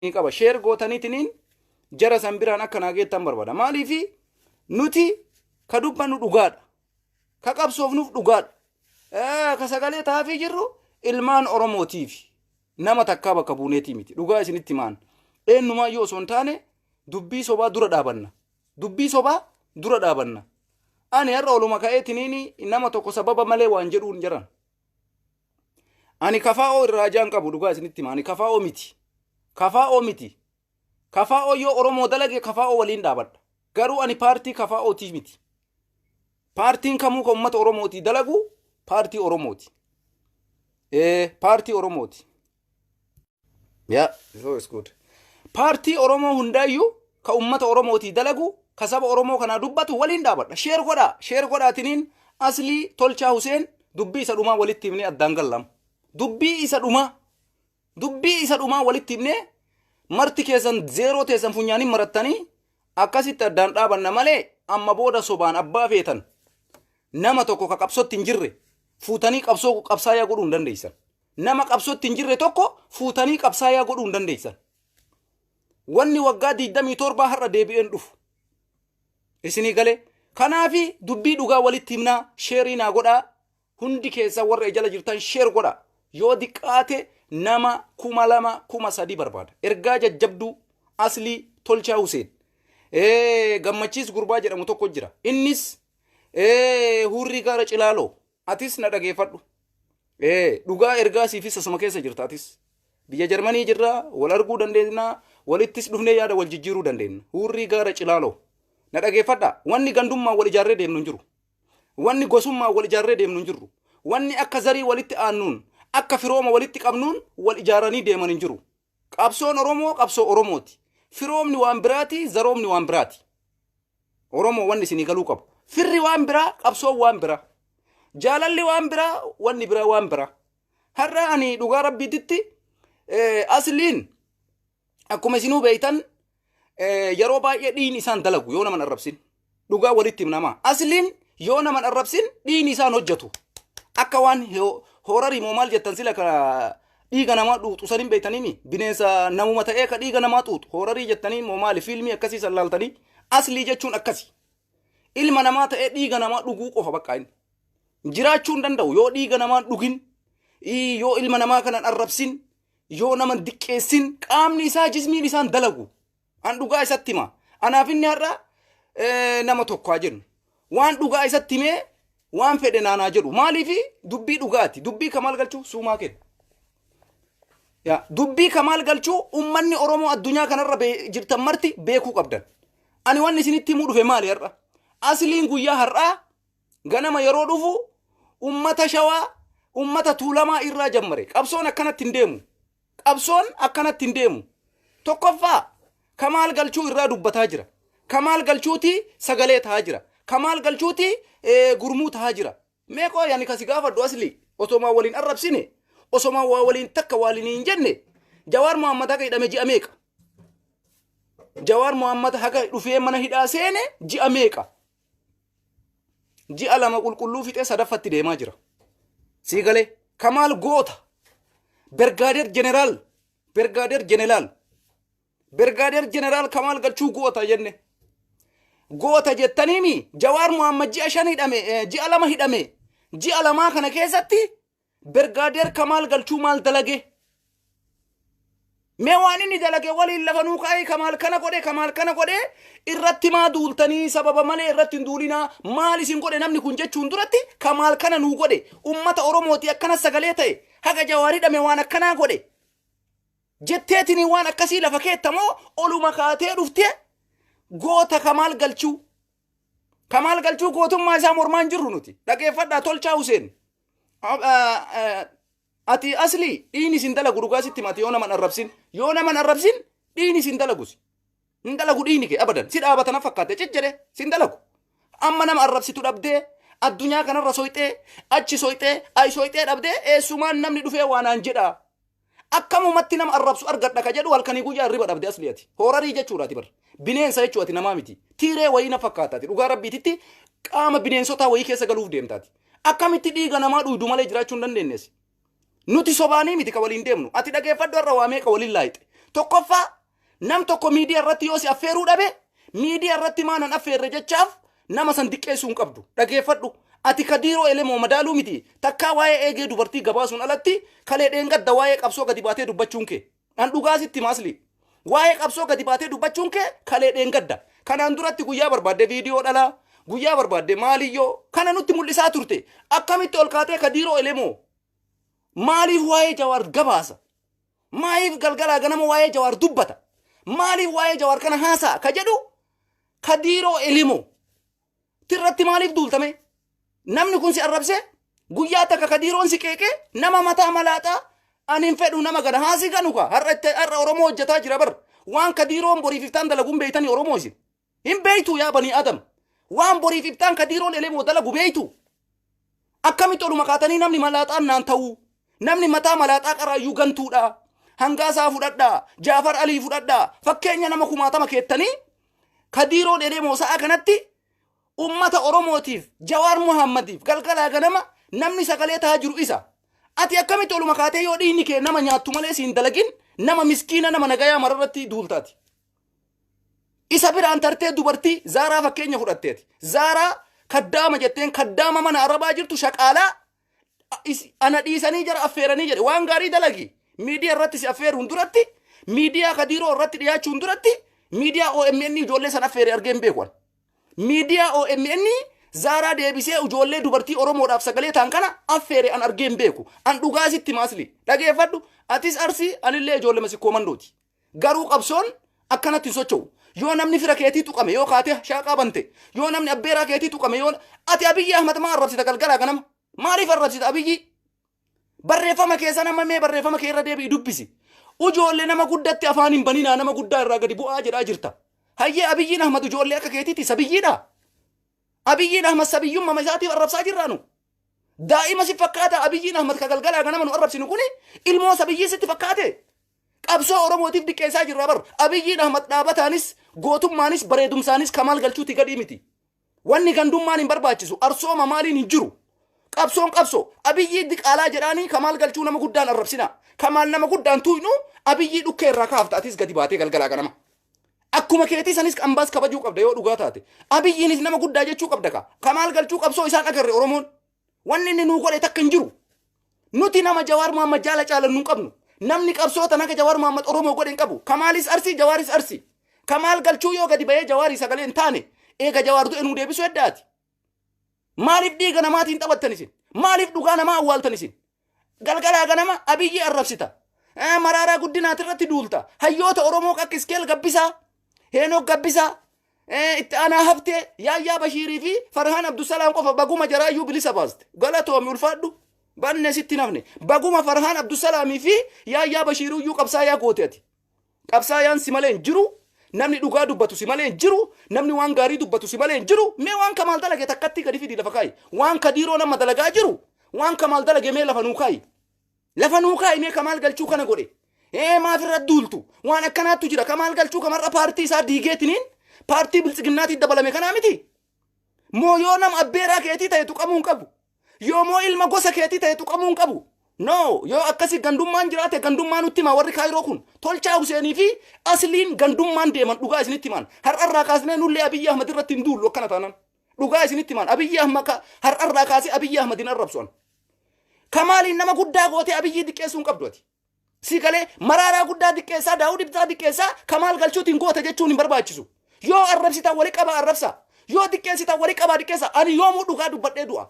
qaba share gootaniitiniin jara san biraan akka naageettan barbaada maaliifi nuti ka dubbannu dhugaadha ka qabsoofnuuf dhugaadha ka sagalee taafii jirru ilmaan oromootiif nama takkaa bakka buuneetii miti dhugaa isinitti maan eenyumaa yoo osoo hin taane dubbii sobaa dura dhaabanna ani har'a oluma ka'eetiniin nama tokko sababa malee waan jedhuun jiran ani kafaa'oo irraa jaan qabu dhugaa isinitti maan kafaa'oo miti kafaa'oo yoo oromoo dalage kafaa'oo waliin dhaabadha garuu ani paartii kafaa'ootii miti paartiin kamuu ka ummata oromooti dalagu paartii oromooti paartii oromooti so is good paartii oromoo hundaayyuu ka ummata oromooti dalagu ka saba oromoo kana dubbatu waliin dhaabadha sheer godhaatiniin aslii tolchaa Huseen dubbii isa dhumaa walitti himnee addaan gallam dubbii isa dhumaa walitti himnee marti keessan zeeroo teessan funyaaniin marattanii akkasitti addaan dhaabanna malee amma booda sobaan abbaa feetan nama tokko ka qabsotti hin jirre fuutanii qabsaayaa godhuu hin dandeessan nama qabsotti hin jirre tokko fuutanii qabsaayaa godhuu hin dandeessan wanni waggaa 27 har'a deebi'een dhufu isinii galee kanaafi dubbii dhugaa walitti himnaa sheerii naa godhaa hundi keessa warra ijala jirtan sheer godhaa yoo diqqaate nama 2,000 3,000 barbaada ergaa jajjabduu aslii tolchaa Huseen gammachiis gurbaa jedhamu tokko jira innis hurrii gaara cilaaloo atis na dhageeffadhu dhugaa ergaa siifis asuma keessa jirta atis biyya Jarmanii jirra wal arguu dandeenya walittis dhufnee yaada wal jijjiiruu dandeenya hurrii gaara cilaaloo na dhageeffadha wanni gandummaa wal ijaarree deemnu hin jiru wanni gosummaa wal ijaarree deemnu hin jiru wanni akka zarii walitti aannuun akka firooma walitti qabnuun wal ijaaranii deeman hin jiru qabsoon oromoo qabsoo oromooti firoomni waan biraati zaroomni waan biraati oromoo wanni isinii galuu qabu firri waan biraa qabsoon waan biraa jaalalli waan biraa wanni biraa waan biraa har'a ani dhugaa rabbiititti asliin akkuma isinuu beeytan yeroo baay'ee dhiin isaan dalagu yoo naman arrabsin dhugaa walitti himnamaa asliin yoo naman arrabsin dhiin isaan hojjetu akka waan horarii moo maal jettan sila ka dhiiga namaa dhuuxu sanin beeytaniimi bineensa namuma ta'ee ka dhiiga namaa xuuxu horarii jettanii moo maali fiilmii akkasii san laaltanii aslii jechuun akkasi ilma namaa ta'ee dhiiga namaa dhuguu qofa bakka inni jiraachuu hin danda'u yoo dhiiga namaa dhugin yoo ilma namaa kanan arrabsin yoo naman diqqeessin qaamni isaa jismiin isaan dalagu an dhugaa isatti hima anaaf inni har'a nama tokko haa jennu waan dhugaa isatti himee waan fedhe naanaa jedhu maaliifi dubbii dhugaati dubbii kamaal galchuu suumaa kenna dubbii kamaal galchuu ummanni oromoo addunyaa kanarra jirtan marti beekuu qabdan ani wanni isinitti himuu dhufe maali har'a asliin guyyaa har'aa ganama yeroo dhufu ummata shawaa ummata tuulamaa irraa jammare qabsoon akkanatti hin deemu tokkoffaa kamaal galchuu irraa dubbataa jira kamaal galchuuti sagalee tahaa jira kamaal galchuuti gurmuu tahaa jira meeqoo yani kasi gaafadhu aslii osomaa waliin arrabsine osomaa waa waliin takka waliin hin jenne Jawaar Mohammad haga hidhame ji'a meeqa Jawaar Mohammad haga dhufee mana hidhaa seene ji'a meeqa ji'a lama qulqulluu fixee sadaffatti deemaa jira sii galee kamaal goota bergaadeer jeneraal kamaal galchuu goota jenne goota jettaniimi Jawaar Mohammad ji'a 5 hidhame ji'a 2 hidhame ji'a 2 kana keessatti bergaadeer kamaal galchuu maal dalage mee waan inni dalage waliin lafa nuu kaa'ee kamaal kana godhe irratti maa duultanii sababa malee irratti hin duulinaa maal isin godhe namni kun jechuun duratti kamaal kana nuu godhe ummata oromooti akkana sagalee ta'e haga Jawaar hidhame waan akkanaa godhe jetteetini waan akkasii lafa keettamoo oluma kaatee dhuftee goota kamaal galchuu gootummaa isaa mormaan jirru nuti dhageeffadhaa tolchaa Huseen ati aslii dhiin isin dalagu dhugaa sitti mati yoo naman arrabsin dhiin isin dalagus hin dalagu dhiini kee abadan si dhaabatana fakkaate ciccire sin dalagu amma nama arrabsitu dhabdee addunyaa kanarra soyxee achi soyxee dhabdee eessumaan namni dhufee waanaan jedha akkamumatti nama arrabsu argadha ka jedhu halkanii guyyaa riba dhabde aslii ati horarii jechuudhaati bar bineensa jechuu ati namaa miti tiiree wayii na fakkaataati dhugaa rabbiititti qaama bineensotaa wayii keessa galuuf deemtaati akkamitti dhiiga namaa dhuydu malee jiraachuu hin dandeenyeesi nuti sobaanii miti ka waliin deemnu ati dhageeffadhu har'a waa meeqa waliin laayite tokkoffaa nam tokko miidiyaa irratti yoo si affeeruu dhabe miidiyaa irratti maanan affeerre jechaaf nama san diqqeessuu hin qabdu dhageeffadhu ati kadiiroo elemoo madaaluu miti takkaa waa'ee eegee dubartii gabaasuun alatti kalee dheengadda waa'ee qabsoo gadi baatee dubbachuun kee an dhugaasitti maasli waa'ee qabsoo gadi baatee dubbachuun kee kalee dheengadda kanaan duratti guyyaa barbaadde viidiyoo dhalaa guyyaa barbaadde maaliyyoo kana nutti mul'isaa turte akkamitti ol kaatee kadiiroo elemoo maaliif waa'ee jawaar gabaasa maaliif galgalaa ganama waa'ee jawaar dubbata maaliif waa'ee jawaar kana haasaa ka jedhu kadiiroo elemoo tirratti maaliif duultame namni kun si arrabse guyyaa takka kadiiroon si qeeqe nama mataa malaaxaa anin fedhu nama gana haasi ganuka har'a oromoo hojjetaa jira bar waan kadiiroon boriif iftaan dalaguun beeytanii oromoo isin hin beeytu yaa banii adam waan boriif iftaan kadiiroon elemoo dalagu beeytu akkamitti oluma kaatanii namni malaaxaan naan ta'uu namni mataa malaaxaa qaraayyuu gantuudha hangaasaa fudhadhaa jaafar alii fudhadhaa fakkeenya nama kumaatama keettanii kadiiroon elemoo sa'a kanatti ummata oromootiif jawaar muhammadiif galgalaa ganama namni sagalee tahaa jiru isa ati akkamitti oluma kaatee yoo dhiinni kee nama nyaattu malee siin dalagin nama miskiina nama nagayaa mararratti duultaati isa biraan tartee dubartii zaaraa fakkeenya fudhatteeti zaaraa kaddaama jetteen kaddaama mana arabaa jirtu shaqaalaa ana dhiisanii jara affeeranii jedhe waan gaarii dalagi miidiyaa irratti si affeeruun duratti miidiyaa kadiiroo irratti dhiyaachuun duratti miidiyaa OMN ijoollee san affeere argeen beekuan miidiyaa OMN zaaraa deebisee ijoollee dubartii oromoodhaaf sagalee ta'an kana affeere an argeen beeku an dhugaasitti maasli dhageeffadhu atis arsii anillee ijoollee masikkoo mandooti garuu qabsoon akkanatti hin socho'u yoo namni fira keetii tuqame yoo kaatee shaaqaa bante yoo namni abbeeraa keetii tuqame yoo ati Abiyyi Ahmad maa arrabsita galgalaa ganama maaliif arrabsita Abiyyi barreeffama keessa nama mee barreeffama kee irra deebi'i dubbisi ijoollee nama guddatti afaan hin baninaa nama guddaa irraa gadi bu'aa jedhaa jirta hayyee Abiyyiin Ahmad ijoollee akka keetiitti sabiyyiidha Abiyyiin Ahmad sabiyyummaa isaatiif arrabsaa jirraanu daa'ima si fakkaata Abiyyiin Ahmad ka galgalaa ganama nu arrabsinu kuni ilmoo sabiyyii sitti fakkaate qabsoo oromootiif diqqeessaa jirra bar Abiyyiin Ahmad dhaabataanis gootummaanis bareedumsaanis kamaal galchuuti gadhii miti wanni gandummaan hin barbaachisu arsooma maaliin hin jiru qabsoon qabsoo Abiyyii diqaalaa jedhaanii kamaal galchuu nama guddaan arrabsina kamaal nama guddaan tuynu Abiyyii dhukkee irraa kaafta atis gadi baatee galgalaa ganama akkuma keetii sanis qambaas kabajuu qabda yoo dhugaa taate Abiyyiinis nama guddaa jechuu qabda ka kamaal galchuu qabsoo isaan agarre oromoon wanni inni nuu godhe takka hin jiru nuti nama Jawaar Muhammad jaala caalannu hin qabnu namni qabsoota naga Jawaar Muhammad oromoo godhe hin qabu kamaalis arsii Jawaaris arsii kamaal galchuu yoo gadi bahee Jawaarii sagalee hin taane eega Jawaar du'e nuu deebisuu heddaati maaliif dhiiga namaatiin taphattan isin maaliif dhugaa namaa awwaaltan isin galgalaa ganama Abiyyi arrabsita maraaraa guddinaati irratti duulta hayyoota oromoo qaqqisqeel gabbisaa heenoo gabbisaa itti aanaa haftee yaayyaa bashiirii fi farhaan abdusalaam qofa baguma jaraayyuu bilisa baaste galatoomi ulfaadhu banne sitti nafne baguma farhaan abdusalaamii fi yaayyaa bashiiruyyuu qabsaayaa gooteeti qabsaayaan si malee hin jiru namni dhugaa dubbatu si malee hin jiru namni waan gaarii dubbatu si malee hin jiru mee waan kamaal dalage takkatti gadi fidi lafa kaayi waan kadiiroo nama dalagaa jiru waan kamaal dalage mee lafa nuu kaayi mee kamaal galchuu kana godhe maaf irra duultu waan akkanaattu jira kamaal galchuu kamarra paartii isaa diigeetiniin paartii biltsiginnaatti dabalame kanaa miti moo yoo nama abbeeraa keetii ta'e tuqamuu hin qabu yoo moo ilma gosa keetii ta'e tuqamuu hin qabu no yoo akkasi gandummaan jiraate gandummaan nutti himaa warri kaayiroo kun tolchaa Huseenii fi asliin gandummaan deeman dhugaa isinitti himan har'arraa kaasnee nullee Abiyyi Ahmad irratti hin duullu akkana taanan dhugaa isinitti himan Abiyyi Ahmad har'arraa kaasee Abiyyi Ahmadin arrabsuan kamaaliin nama guddaa gootee Abiyyi diqqeessuu hin qabdu ati si galee maraaraa guddaa diqqeessaa Daawud Ibsaa diqqeessaa kamaal galchuutiin goota jechuun hin barbaachisu yoo arrabsitaa wali qabaa arrabsa yoo diqqeessitaa wali qabaa diqqeessa ani yoomuu dhugaa dubbadhee du'a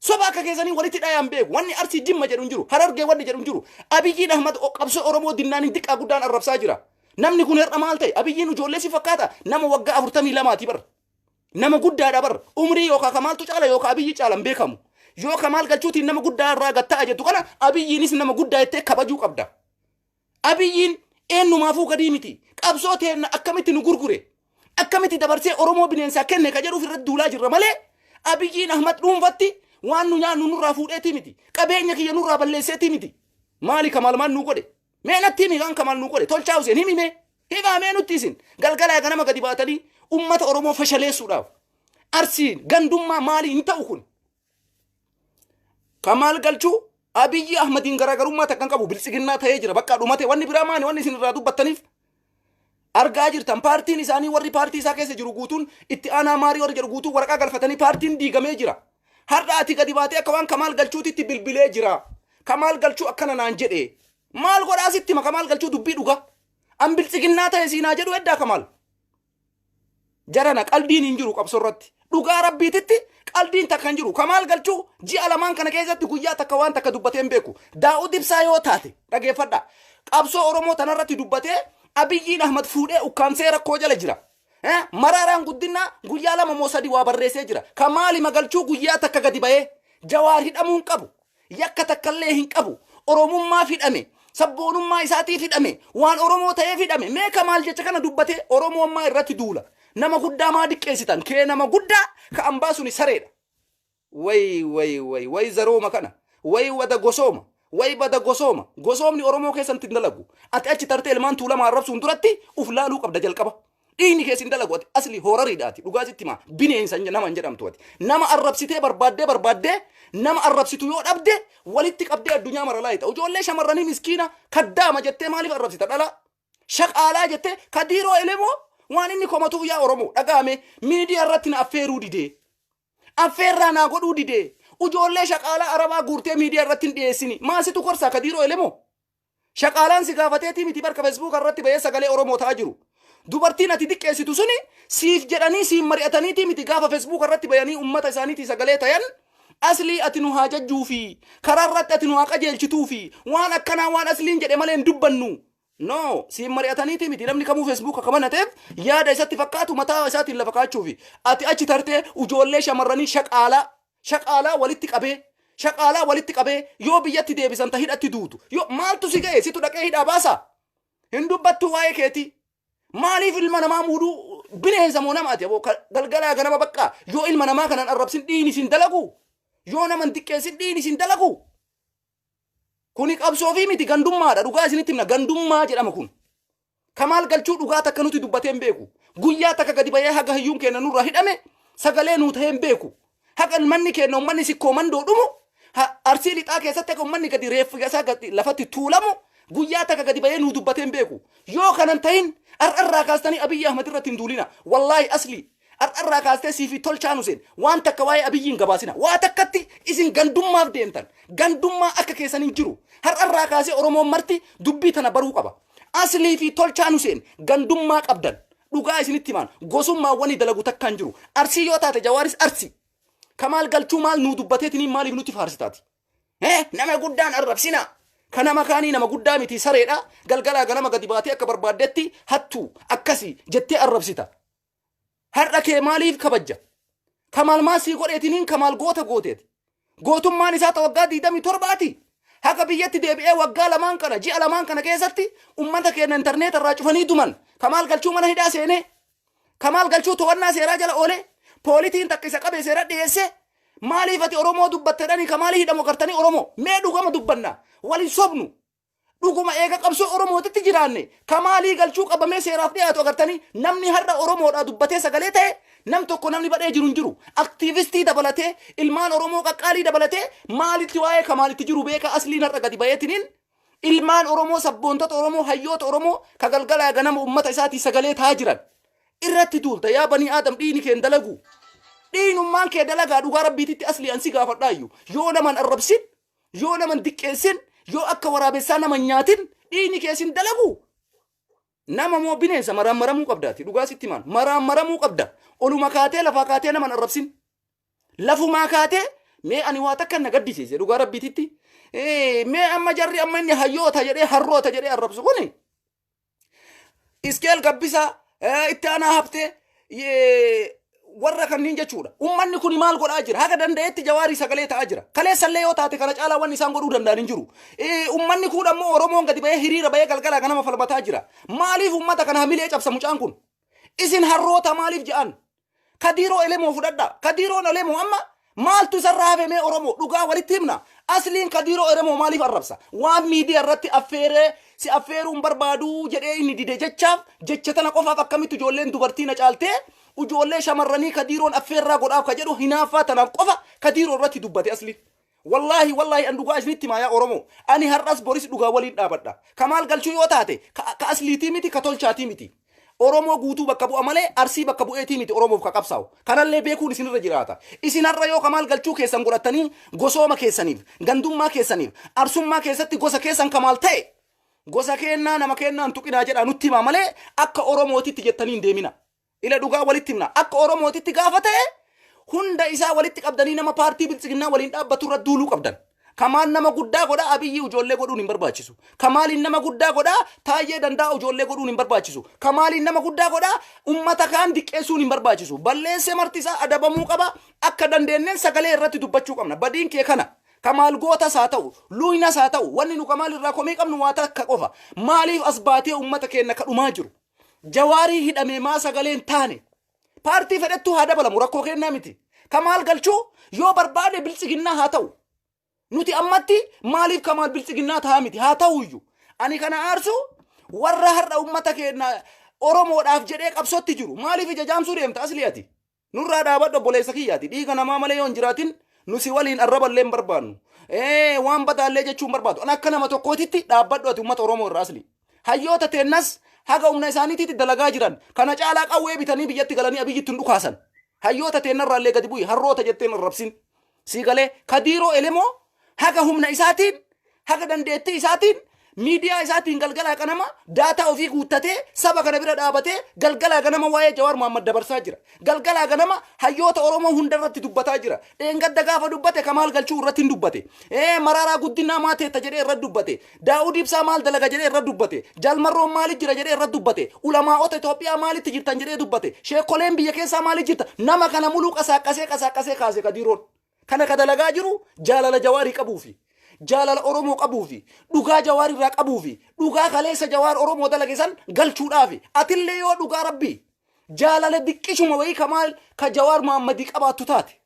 soba akka keessanii walitti dhayaan beeku wanni arsii jimma jedhu hin jiru harargee wanni jedhu hin jiru Abiyyiin Ahmad qabsoo oromoo dinnaaniin diqqaa guddaan arrabsaa jira namni kun her'a maal ta'e Abiyyiin ijoollee si fakkaata nama waggaa 42 bar nama guddaadha bar umrii yookaan kamaaltu caala yookaan Abiyyi caalan beekamu yoo kamaal galchuutiin nama guddaa irraa gattaa jettu kana Abiyyiinis nama guddaa jettee kabajuu qabda Abiyyiin eenyumaafuu gadii miti qabsoo teenna akkamitti nu gurgure akkamitti dabarsee oromoo bineensaa kenne ka jedhuuf irratti duulaa jirra malee Abiyyiin Ahmad dhuunfatti waan nu nyaannu nurraa fuudheetii miti qabeenya kiyya nurraa balleesseetii miti maali kamaal maan nu godhe mee natti himi kan kamaal nu godhe tolchaa Huseen himi mee himaa mee nutti isin galgalaa ganama gadi baatanii ummata oromoo fashaleessuudhaaf arsiin gandummaa maali hin ta'u kun kamaal galchuu Abiyyi Ahmadiin garaagarummaa takkan qabu bilisiginnaa ta'ee jira bakka dhumate wanni biraa maani wanni isin irraa dubbattaniif argaa jirtan paartiin isaanii warri paartii isaa keessa jiru guutuun itti aanaa maarii warri jedhu guutuu waraqaa galfatanii paartiin diigamee jira. Har'a ati gadi baatee akka waan Kamaal Galchuutitti bilbilee jira. Kamaal Galchuu akkana naan jedhee maal godhaa sitti ma Kamaal Galchuu dubbii dhuga an bilisiginnaa ta'e siinaa jedhu eddaa Kamaal jarana qalbiin hin jiru qabsorratti dhugaa rabbiititti qalbiin takka hin jiru. Kamaal Galchuu ji'a lamaan kana keessatti guyyaa takka waan takka dubbatee hin beeku. Daa'ud Ibsaa yoo taate dhageeffadha qabsoo Oromoo tanarratti dubbatee Abiyyiin Ahmad fuudhee ukkaamsee rakkoo jala jira. Maraaraan guddinaa guyyaa lama moo sadii waa barreessee jira. Kamaal Galchuu guyyaa takka gadi bahee Jawaar hidhamuu hin qabu. Yakka takkallee hin qabu. Oromummaa fidhame. Sabboonummaa isaatii fidhame. Waan Oromoo ta'ee fidhame. Mee Kamaal jecha kana dubbatee Oromummaa irratti duula. Nama guddaa maa diqqeessitan kee nama guddaa ka ambaa suni sareedha. Way zarooma kana. Way wada gosooma. Way bada gosooma. Gosoomni Oromoo keessatti hin dalagu. Ati achi tartee ilmaan tuulamaa arrabsuun duratti uf laaluu qabda jalqaba. Dhiini keessa hin dalagu ati asli horariidhaati. Dhugaasitti maa bineensa nama hin jedhamtu ati. Nama arrabsitee barbaaddee nama arrabsitu yoo dhabde walitti qabdee addunyaa maralaa ta'u. Ijoollee shamarranii miskiina kaddaama jettee maaliif arrabsita dhala? Shaqaalaa jettee kadiiroo elemoo waan inni komatuuf yaa Oromoo dhagaame miidiyaa irratti na affeeruu didee. Affeerraa naa godhuu didee. Ijoollee shaqaalaa Arabaa guurtee miidiyaa irratti hin dhiyeessini. Maasitu korsaa kadiiroo elemoo? Shaqaalaan si gaafateetii miti barka Facebook irratti bahee sagalee Oromoo ta'aa jiru. Dubartiin ati diqqeessitu suni siif jedhanii siin mari'ataniitii miti gaafa Facebook irratti bayanii ummata isaaniitii sagalee tayan asli ati nu haa jajjuu fi karaa irratti ati nu haa qajeelchituu fi waan akkanaa waan asliin jedhe malee hin dubbannu. No, siin mari'ataniitii miti namni kamuu Facebook akka banateef yaada isatti fakkaatu mataa isaatiin lafa kaachuufi ati achi tartee ijoollee shamarranii shaqaalaa walitti qabee yoo biyyatti deebisan ta hidhatti duutu yoo maaltu si ga'e situ dhaqee hidhaa baasa hin dubbattu waa'ee keeti. Maaliif ilma namaa muuduu bineensa moo namaati aboo galgalaa ganama bakka yoo ilma namaa kanan arrabsin dhiini sin dalagu yoo naman xiqqeessin dhiini sin dalagu kuni qabsoo fi miti gandummaadha dhugaa isinitti himna gandummaa jedhama kun. Kamaal Galchuu dhugaa takka nuti dubbatee hin beeku guyyaa takka gadi bahee haga hiyyuun keenya nurraa hidhame sagalee nuu ta'ee hin beeku haga manni keenya ummanni sikkoo mandoo dhumu arsii lixaa keessatti akka ummanni gadi reeffi isaa gadi lafatti tuulamu guyyaa takka gadi bahee nuu dubbatee hin beeku yoo kanan ta'in ar'arraa kaastanii Abiyyi Ahmad irratti hin duulina wallaahi asli ar'arraa kaastee siifi tolchaan Huseen waan takka waa'ee Abiyyiin gabaasina waa takkatti isin gandummaaf deemtan gandummaa akka keessaniin jiru ar'arraa kaasee Oromoon marti dubbii tana baruu qaba aslii fi tolchaan Huseen gandummaa qabdan dhugaa isinitti himaan gosummaa wani dalagu takkaan jiru arsii yoo taate Jawaaris arsii Kamaal Galchuu maal nuu dubbateetiniin maaliif nutti faarsitaati nama guddaan arrabsina. Kana makaanii nama guddaa miti sareedha galgalaa ganama gadi baatee akka barbaaddetti hattuu akkasii jettee arrabsita. Har'a kee maaliif kabajja? Kamaal maasii godheetiniin Kamaal goota gooteeti. Gootummaan isaa waggaa 27ti. Haga biyyatti deebi'ee waggaa lamaan kana ji'a lamaan kana keessatti ummata keenya intarneeta irraa cufanii duman. Kamaal Galchuu mana hidhaa seenee. Kamaal Galchuu to'annaa seeraa jala oolee. Poolitiin takka isa qabee seera dhiyeessee. Maaliif ati Oromoo dubbatteedhanii Kamaalii hidhamu gartanii Oromoo mee dhugama dubbanna waliin sobnu dhuguma eega qabsoo Oromootitti jiraanne Kamaalii Galchuu qabamee seeraaf dhiyaatu agartanii namni har'a Oromoodhaa dubbatee sagalee ta'e nam tokko namni badhee jiru hin jiru aktiivistii dabalatee ilmaan Oromoo qaqqaalii dabalatee maalitti waa'ee Kamaalitti jiru beeka asliin har'a gadi bayeetiniin ilmaan Oromoo sabboontota Oromoo hayyoota Oromoo ka galgalaa ganama ummata isaatii sagalee ta'aa jiran irratti duulta yaa banii Aadam dhiini keen dalagu. Dhiinummaan kee dalagaa dhugaa rabbiititti asli ansi gaafadhaayyuu yoo naman arrabsin yoo naman diqqeessin yoo akka waraabessaa naman nyaatin dhiini keessin dalagu nama moo bineensa maraan maramuu qabdaati dhugaa sitti himaan maraan maramuu qabda oluma kaatee lafaa kaatee naman arrabsin lafumaa kaatee mee ani waa takka na gaddisiise dhugaa rabbiititti mee amma jarri amma inni hayyoota jedhee harroota jedhee arrabsu kuni iskeel gabbisaa itti aanaa haftee warra kanneen jechuudha ummanni kun maal godhaa jira haga danda'etti Jawaarii sagalee ta'aa jira kaleessallee yoo taate kana caalaa wanni isaan godhuu danda'an hin jiru ummanni kun ammoo Oromoon gadi bahee hiriira bahee galgalaa ganama falmataa jira maaliif ummata kana hamilee cabsa mucaan kun isin harroota maaliif je'an kadiiroo elemoo fudhadha kadiiroon elemoo amma maaltu isarraa hafemee Oromoo dhugaa walitti himna asliin kadiiroo elemoo maaliif arrabsa waan miidiyaa irratti affeeree si affeeruun barbaaduu jedhee inni dide jechaaf jecha tana qofaaf akkamitti ijoolleen dubartii na caaltee ijoollee shamarranii kadiiroon affeerraa godhaaf ka jedhu hinaaffaa tanaaf qofa kadiiroo irratti dubbate asli wallahi an dhugaa isinitti himaa yaa Oromoo. Ani har'as boris dhugaa waliin dhaabadha. Kamaal galchuu yoo taate ka asliitii miti ka tolchaatii miti. Oromoo guutuu bakka bu'a malee Arsii bakka bu'eetii miti Oromoof ka qabsaa'u. Kanallee beekuun isinirra jiraata. Isin har'a yoo Kamaal galchuu keessan godhattanii gosooma keessaniif, gandummaa keessaniif, arsummaa keessatti gosa keessan Kamaal ta'e gosa kennaa nama kennaan tuqinaa jedhaa nutti himaa malee akka Oromootitti jettanii hin deemina. Ila dhugaa walitti himna. Akka Oromootitti gaafa ta'e hunda isaa walitti qabdanii nama paartii bilisiginnaa waliin dhaabbatu irra duuluu qabdan. Kamaal nama guddaa godha Abiyyi ijoollee godhuun hin barbaachisu. Kamaaliin nama guddaa godha Taayyee Danda'a ijoollee godhuun hin barbaachisu. Kamaaliin nama guddaa godha ummata kaan diqqeessuun hin barbaachisu. Balleessee martisaa adabamuu qaba. Akka dandeenneen sagalee irratti dubbachuu qabna. Badiin kee kana. Kamaal gootas haa ta'u, luuynas haa ta'u, wanni nu Kamaal irraa komii qabnu waa takka qofa. Maaliif as baatee ummata keenya kadhumaa jiru? Jawaarii hidhamee maa sagaleen taane? Paartii fedhettuu haa dabalamu rakkoo kennaa miti. Kamaal galchuu yoo barbaade bilisiginnaa haa ta'u. Nuti ammatti maaliif Kamaal bilisiginnaa ta'a miti haa ta'uyyuu. Ani kana aarsu warra har'a ummata keenya Oromoodhaaf jedhee qabsootti jiru. Maaliif ija jaamsuu deemta asliyati? Nurraa dhaabadhu obboleessa kiyyaati. Dhiiga namaa malee yoo hin jiraatin nusi waliin arraballee hin barbaannu. Waan badaallee jechuun barbaadu. An akka nama tokkootitti dhaabbadhu ati ummata Oromoo irraa asli. Hayyoota teennas haga humna isaaniititti dalagaa jiran kana caalaa qawwee bitanii biyyatti galanii Abiyyitti hin dhukaasan. Hayyoota teennarraallee gadi bu'i harroota jetteen arrabsin. Siigalee Kadiiroo Elemoo haga humna isaatiin haga dandeettii isaatiin miidiyaa isaatiin galgalaa ganama daataa ofii guuttatee saba kana bira dhaabatee galgalaa ganama waa'ee Jawaar Mohammad dabarsaa jira. Galgalaa ganama hayyoota Oromoo hundarratti dubbataa jira. Dheengadda gaafa dubbate Kamaal galchuu irratti hin dubbate. Maraaraa guddinaa maateetta jedhee irratti dubbate. Daawud Ibsaa maal dalaga jedhee irratti dubbate. Jaalmarroon maalitti jira jedhee irratti dubbate. Ulamaa'ota Itoophiyaa maalitti jirtan jedhee dubbate. Sheekoleen biyya keessaa maalitti jirta. Nama kana muluu qasaaqasee kaase Kadiiroon. Kana ka dalagaa jiru jaalala Jawaarii qabuufi. Jaalala Oromoo qabuufi dhugaa Jawaar irraa qabuufi dhugaa kaleessa Jawaar Oromoo dalagesan galchuudhaafi atillee yoo dhugaa rabbii jaalala diqqishuma wayii Kamaal ka Jawaar Mohammadii qabaattu taate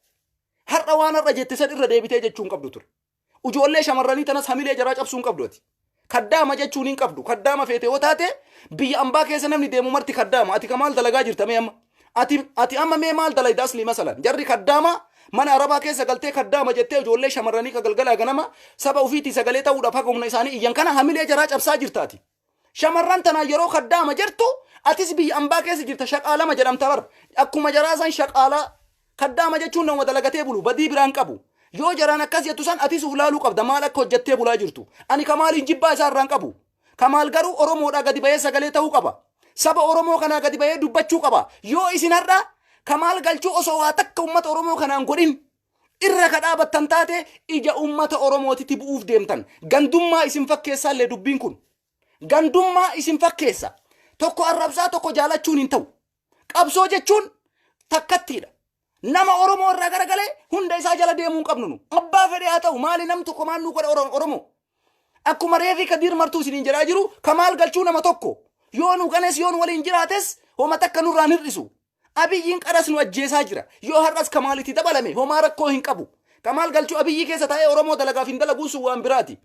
har'a waan har'a jette san irra deebitee jechuun qabdu ture. Ijoollee shamarranii tanas hamilee jaraa cabsuun qabdooti. Kaddaama jechuun hin qabdu. Kaddaama feete yoo taate biyya ambaa keessa namni deemu marti kaddaama. Ati Kamaal dalagaa jirta mee amma? Ati amma mee maal dalayda asli masalan? Jarri kaddaama mana Arabaa keessa galtee kaddaama jettee ijoollee shamarranii ka galgalaa ganama saba ofiitii sagalee ta'uudhaaf haga humna isaanii iyyan kana hamilee jaraa cabsaa jirtaati. Shamarran tanaa yeroo kaddaama jirtu atis biyya ambaa keessa jirta shaqaalama jedhamta bar. Akkuma jaraa san shaqaalaa kaddaama jechuun nama dalagatee bulu badii biraan qabu. Yoo jaraan akkas jettu san atis uf laaluu qabda maal akka hojjettee bulaa jirtu. Ani Kamaaliin jibbaa isaa irraan qabu. Kamaal garuu Oromoodhaa gadi bahee sagalee ta'uu qaba. Saba Oromoo kanaa gadi bahee dubbachuu qaba. Yoo isin har'a Kamaal galchuu osoo waa takka ummata Oromoo kanaan godhin irra ka dhaabattan taate ija ummata Oromootitti bu'uuf deemtan. Gandummaa isin fakkeessaa illee dubbiin kun. Gandummaa isin fakkeessa. Tokko arrabsaa tokko jaalachuun hin ta'u. Qabsoo jechuun takkattiidha. Nama Oromoo irraa garagalee hunda isaa jala deemuu qabnu nu. Abbaa fedhe haa ta'u maali nam tokko maan nu godha Oromoo. Akkuma reefii Kadiir martuu isiniin jedhaa jiru Kamaal galchuu nama tokko. Yoo nu ganes yoo nu waliin jiraates homa takka nurraan hir'isu. Abiyyiin qaras nu ajjeesaa jira. Yoo har'as Kamaalitti dabalame homaa rakkoo hin qabu. Kamaal galchuu Abiyyi keessa taa'ee Oromoo dalagaaf hin dalaguu sun waan biraati.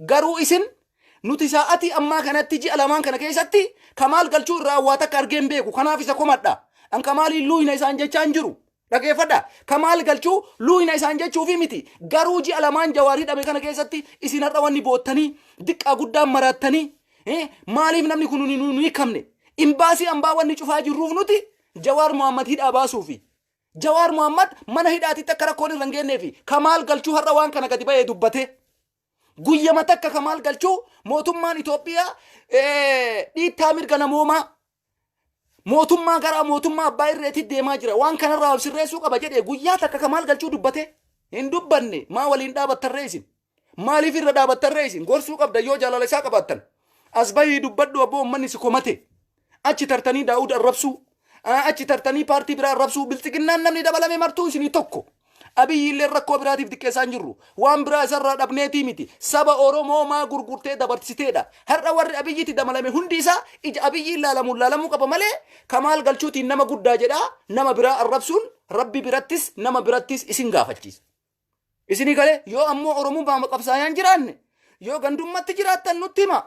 Garuu isin nuti sa'atii ammaa kanatti ji'a lamaan kana keessatti Kamaal galchuu irraa waa takka argeen beeku. Kanaaf isa komadha. An Kamaaliin luuyina isaan jechaa hin jiru. Dhageeffadha. Kamaal galchuu luuyina isaan jechuufi miti. Garuu ji'a lamaan Jawaar hidhame kana keessatti isin har'a wanni boottanii diqqaa guddaan maraattanii maaliif namni kun nu hiikamne? Imbaasii ambaa wanni cufaa jirruuf nuti Jawaar Mohammad hidhaa baasuufi. Jawaar Mohammad mana hidhaatitti akka rakkoon irra hin geenneefi Kamaal galchuu har'a waan kana gadi bahee dubbate. Guyyama takka Kamaal galchuu mootummaan Itoophiyaa dhiittaa mirga namoomaa mootummaa gara mootummaa abbaa irreetti deemaa jira. Waan kanarraa of sirreessuu qaba jedhee guyyaa takka Kamaal galchuu dubbate. Hin dubbanne maa waliin dhaabattarree isin? Maaliif irra dhaabattarree isin? Gorsuu qabda yoo jaalala isaa qabaattan. As bahii dubbadhu abboo uummanni si komate. Achi tartanii Daawud arrabsuu. Achi tartanii paartii biraa arrabsuu bilisiginnaan namni dabalame martuu isinii tokko. Abiyyi illee rakkoo biraatiif diqqeessaa hin jirru. Waan biraa isarraa dhabneetii miti. Saba Oromoo maa gurgurtee dabarsiteedha. Har'a warri Abiyyitti dabalame hundi isaa ija Abiyyi laalamuu qaba malee Kamaal galchuutiin nama guddaa jedhaa nama biraa arrabsuun Rabbi birattis nama birattis isin gaafachiisa. Isinii galee yoo ammoo Oromummaa qabsaayaan jiraanne yoo gandummatti jiraattan nutti hima.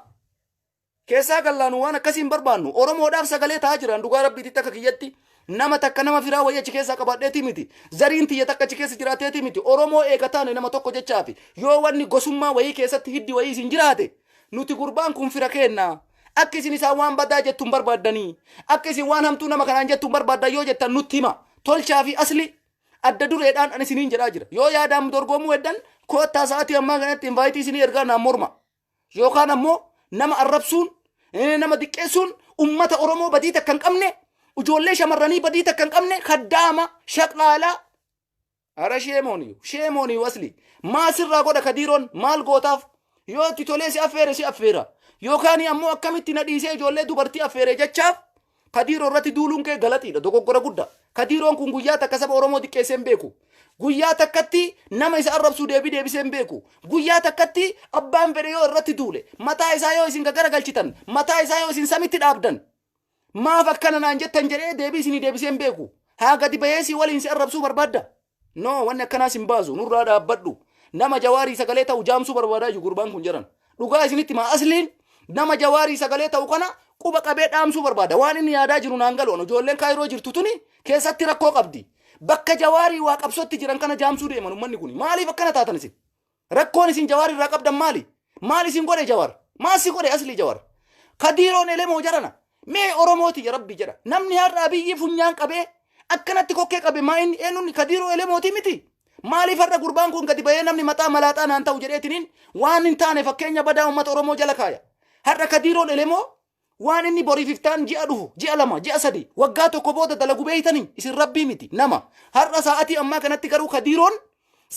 Keessaa gallaanu waan akkasiin barbaannu Oromoodhaaf sagalee ta'aa jiran dhugaa Rabbiitti akka kiyyatti nama takka nama firaa wayya achi keessa qabadheeti miti zariin tiyya takka achi keessa jiraateeti miti oromoo eegataane nama tokko jechaafi yoo wanni gosummaa wayii keessatti hiddi wayii isin jiraate nuti gurbaan kun fira kenna akka isin isaa waan badaa jettuun barbaaddanii akka isin waan hamtuu nama kanaan jettuun barbaaddan yoo jettan nutti hima tolchaa fi asli adda dureedhaan ani isiniin jedhaa jira yoo yaadaan dorgomuu heddan koottaa sa'aatii ammaa kanatti invaayitii isinii ergaa naan morma yookaan ammoo nama arrabsuun nama diqqeessuun ummata oromoo badii takka hin qabne ijoollee shamarranii badii takka hin qabne kaddaama shaqlaalaa ara sheemooniyu asli maasirraa godha kadiiroon maal gootaaf yoo itti tolee si affeera yookaan ammoo akkamitti na dhiisee ijoollee dubartii affeere jechaaf kadiiroo irratti duuluun kee galatiidha dogoggora guddaa kadiiroon kun guyyaa takka saba oromoo diqqeessee hin beeku guyyaa takkatti nama isa arrabsuu deebisee hin beeku guyyaa takkatti abbaan fedhe yoo irratti duule mataa isaa yoo isin garagalchitan mataa isaa yoo isin samitti dhaabdan maaf akkana naan jettan jedhee deebisee hin beeku haa gadi bayeesii waliin si arrabsuu barbaadda no wanni akkanaas hin baasu nurraa dhaabbadhu nama jawaarii sagalee ta'u jaamsuu barbaadaa jiru gurbaan kun jiran dhugaa isinitti maa asliin nama jawaarii sagalee ta'u kana quba qabee dhaamsuu barbaada waan inni yaadaa jiru naan galoon ijoolleen kaayiroo jirtu tuni keessatti rakkoo qabdi bakka jawaarii waa qabsootti jiran kana jaamsuu deeman ummanni kun maaliif akkana taatan isin rakkoon isin jawaarii irraa qabdan maali isin godhe jawaar maasi godhe asli jawaar kadiiroon elemoo jarana mee oromooti ya rabbi jedha namni har'a biyyi funyaan qabee akkanatti kokkee qabe maa inni eenyuun kadiiroo elemooti miti maaliif har'a gurbaan kun gadi bahee namni mataa malaaxaa naan ta'u jedheetiniin waan hin taane fakkeenya badaa ummata oromoo jala kaaya har'a kadiiroon elemoo waan inni boriif iftaan ji'a dhufu ji'a lama ji'a sadi waggaa tokko booda dalagu beeytanii isin rabbii miti nama har'a sa'atii ammaa kanatti garuu kadiiroon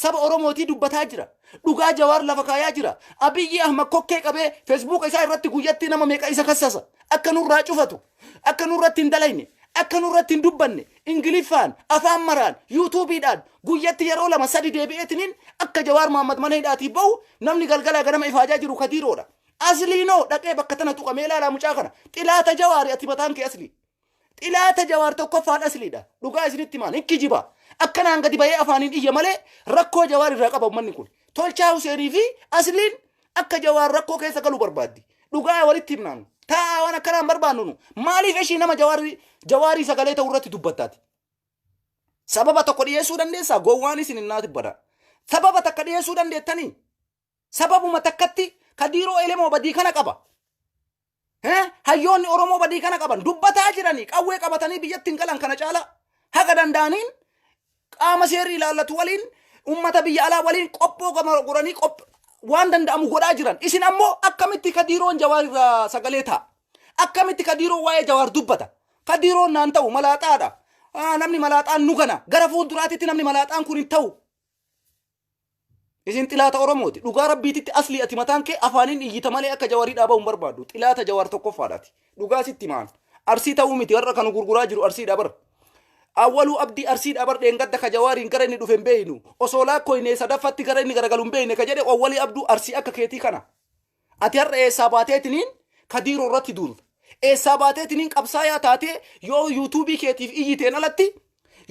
saba oromootii dubbataa jira dhugaa jawaar lafa kaayaa jira abiyyi ahmad kokkee qabee feesbuuka isaa irratti guyyatti nama meeqa isa kassasa akka nurraa cufatu akka nurratti hin dalayne akka nurratti hin dubbanne ingiliffaan afaan maraan yuutuubiidhaan guyyatti yeroo lama sadi deebi'eetiniin akka jawaar mahammad mana hidhaatii bahu namni galgalaa ganama ifaajaa jiru kadiiroodha asliinoo dhaqee bakka tana tuqamee ilaalaa mucaa kana xilaata jawaari ati mataan kee asli xilaata jawaar tokkoffaan asliidha dhugaa isinitti maan ikki jiba akkanaan gadi bahee afaaniin iyya malee rakkoo jawaar irraa qaba ummanni kun tolchaa Huseenii fi asliin akka jawaar rakkoo keessa galu barbaaddi dhugaa walitti himnaanu taa waan akkanaan barbaannu maaliif ishii nama jawaarii sagalee ta'u irratti dubbattaati sababa tokko dhiyeessuu dandeessaa gowwaan isin innaati bada sababa takka dhiyeessuu dandeettanii sababuma takkatti kadiiroo elemoo badii kana qaba hayyoonni oromoo badii kana qaban dubbataa jiranii qawwee qabatanii biyyattiin galan kana caala haga danda'aniin qaama seerri ilaallatu waliin ummata biyya alaa waliin qophoo goranii waan danda'amu godhaa jiran isin ammoo akkamitti kadiiroon jawaar irraa sagalee ta'a akkamitti kadiiroon waa'ee jawaar dubbata kadiiroon naan ta'u malaaxaadha namni malaaxaan nu kana gara fuulduraatitti namni malaaxaan kun hin ta'u isin xilaata oromooti dhugaa rabbiititti asli ati mataan kee afaaniin iyyita malee akka jawaarii dhaabaa hin barbaadu xilaata jawaar tokkoffaadhaati dhugaa sitti maan arsii ta'uu miti warra kan gurguraa jiru arsii dhabar awwaluu abdii arsii dhabar dheengadda ka jawaariin gara inni dhufe hin beeynu osoo laakkoyne sadaffatti gara inni garagalu hin beeyne ka jedhe awwalii abduu arsii akka keetii kana ati har'a eessaa baateetiniin kadiiroo irratti duulta eessaa baateetiniin qabsaayaa taatee yoo yuutuubii keetiif iyyiteen alatti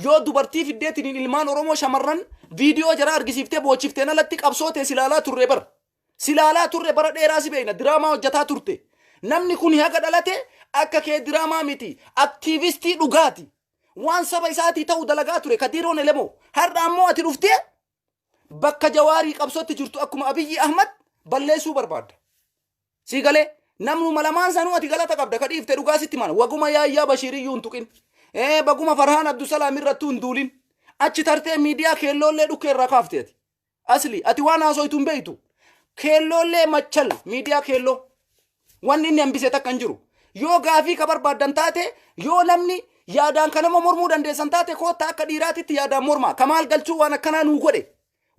yoo dubartii fiddeetiniin ilmaan oromoo shamarran viidiyoo jara argisiiftee boochifteen alatti qabsootee silaalaa turre bara dheeraa si beeyna diraamaa hojjataa turte namni kun haga dhalate akka kee diraamaa miti aktiivistii dhugaati waan saba isaatii ta'u dalagaa ture kadiiroon elemoo har'a ammoo ati dhuftee bakka jawaarii qabsootti jirtu akkuma abiyyi ahmad balleessuu barbaadda si galee namnu malamaan sanuu ati galata qabda ka dhiifte dhugaa sitti mana waguma yaayyaa bashiiriyyuu hin tuqin baguma farhaan abdusalaam irrattuu hin duulin achi tartee miidiyaa keelloollee dhukkee irraa kaafteeti asli ati waan haasoytu hin beeytu keelloollee machal miidiyaa keelloo wanni inni hambise takka hin jiru yoo gaafii ka barbaaddan taate yoo namni yaadaan kanama mormuu dandeessan taate koottaa akka dhiiraatitti yaadaan mormaa kamaal galchuu waan akkanaa nuu godhe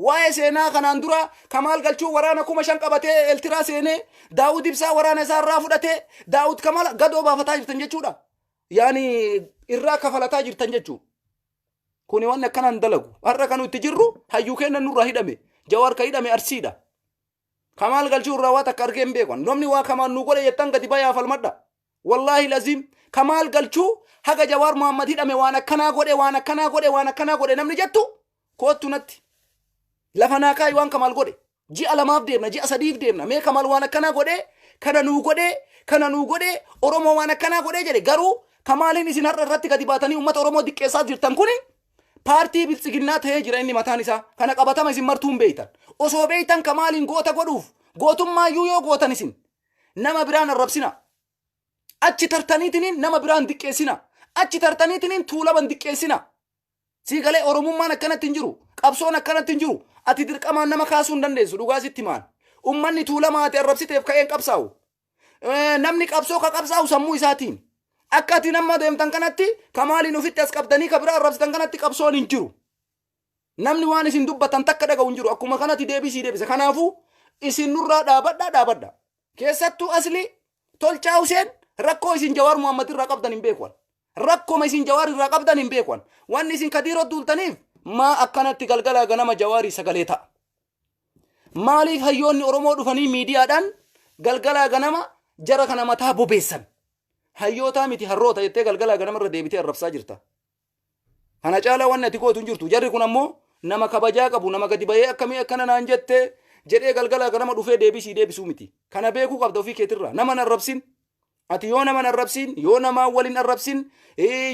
waa'ee seenaa kanaan dura kamaal galchuu waraana 5,000 qabatee eltiraa seenee daawud ibsaa waraana isaa irraa fudhatee daawud kamaal gadoo baafataa jirtan jechuudha yaani irraa kafalataa jirtan jechuu kuni waan akkanaan dalagu har'a kanu itti jirru hayyuu kennan nurraa hidhame jawaar ka hidhame arsiidha kamaal galchuu irraa waa takka argeen beekon namni waa kamaal nuu godhe jettan gadi bayaa falmadha wallahi lazim kamaal galchuu haga jawaar muhammad hidhame waan akkanaa godhe namni jettu koottu natti lafa naa kaayi waan kamaal godhe ji'a lamaaf deemna ji'a sadiif deemna mee kamaal waan akkanaa godhe kana nuu godhe oromoo waan akkanaa godhe jedhe garuu Kamaaliin isin har'a irratti gadi baatanii uummata Oromoo diqqeessaa jirtan kuni paartii biltsiginnaa ta'ee jira inni mataan isaa. Kana qabatama isin martuun beeytan. Osoo beeytan Kamaaliin goota godhuuf gootummaayyuu yoo gootan isin nama biraan arrabsina. Achi tartaniitiniin nama biraan diqqeessina. Achi tartaniitiniin tuulaban diqqeessina. Siigalee Oromummaan akkanatti hin jiru. Qabsoon akkanatti hin jiru. Ati dirqamaan nama kaasuu hin dandeessu dhugaa sitti maan. Ummanni tuulamaa ati arrabsiteef ka'een qabsaa'u. Namni qabsoo ka qabsaa'u sammuu isaatiin. Akka ati nama deemtan kanatti Kamaaliin ofitti as qabdanii ka biraa arrabsitan kanatti qabsoon hin jiru. Namni waan isin dubbatan takka dhaga'u hin jiru. Akkuma kanatti deebisii deebisa. Kanaafuu isin nurraa dhaabadha. Keessattuu asli Tolchaa Huseen rakkoo isin Jawaar Muhammad irraa qabdan hin beekwan. Rakkoma isin Jawaar irraa qabdan hin beekwan. Wanni isin Kadiiroo duultaniif maa akkanatti galgalaa ganama Jawaarii sagalee ta'a. Maaliif hayyoonni Oromoo dhufanii miidiyaadhaan galgalaa ganama jara kana mataa bobeessan? Hayyootaa miti harroota jettee galgalaa ganama irra deebitee arrabsaa jirta. Kana caalaa wanni ati gootu hin jirtu. Jarri kun ammoo nama kabajaa qabu, nama gadi bahee akkamii akkana naan jettee jedhee galgalaa ganama dhufee deebisuu miti. Kana beekuu qabda ofii keetirraa. Nama arrabsin. Ati yoo nama arrabsin, yoo nama waliin arrabsin,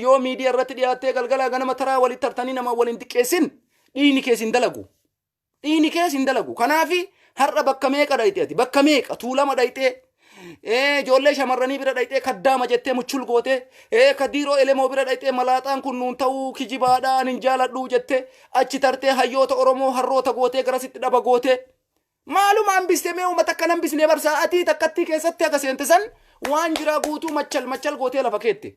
yoo miidiyaa irratti dhiyaattee galgalaa ganama taraa walitti tartanii nama waliin diqqeessin, dhiini kees hin dalagu. Dhiini kees hin dalagu. Kanaafi har'a bakka meeqa dhayitee ati? Bakka meeqa? Tuulama dhayitee, ijoollee shamarranii bira dhayitee kaddaama jettee muchul gootee, Kadiiroo Elemoo bira dhayitee malaaxaan kun nuun ta'uu kijibaadhaan hin jaaladhuu jettee achi tartee hayyoota Oromoo harroota gootee garasitti dhaba gootee. Maaluma hambiste mee uummata akka hambisnee barsaa ati takkattii keessatti akka seente san waan jiraa guutuu machal gootee lafa keette.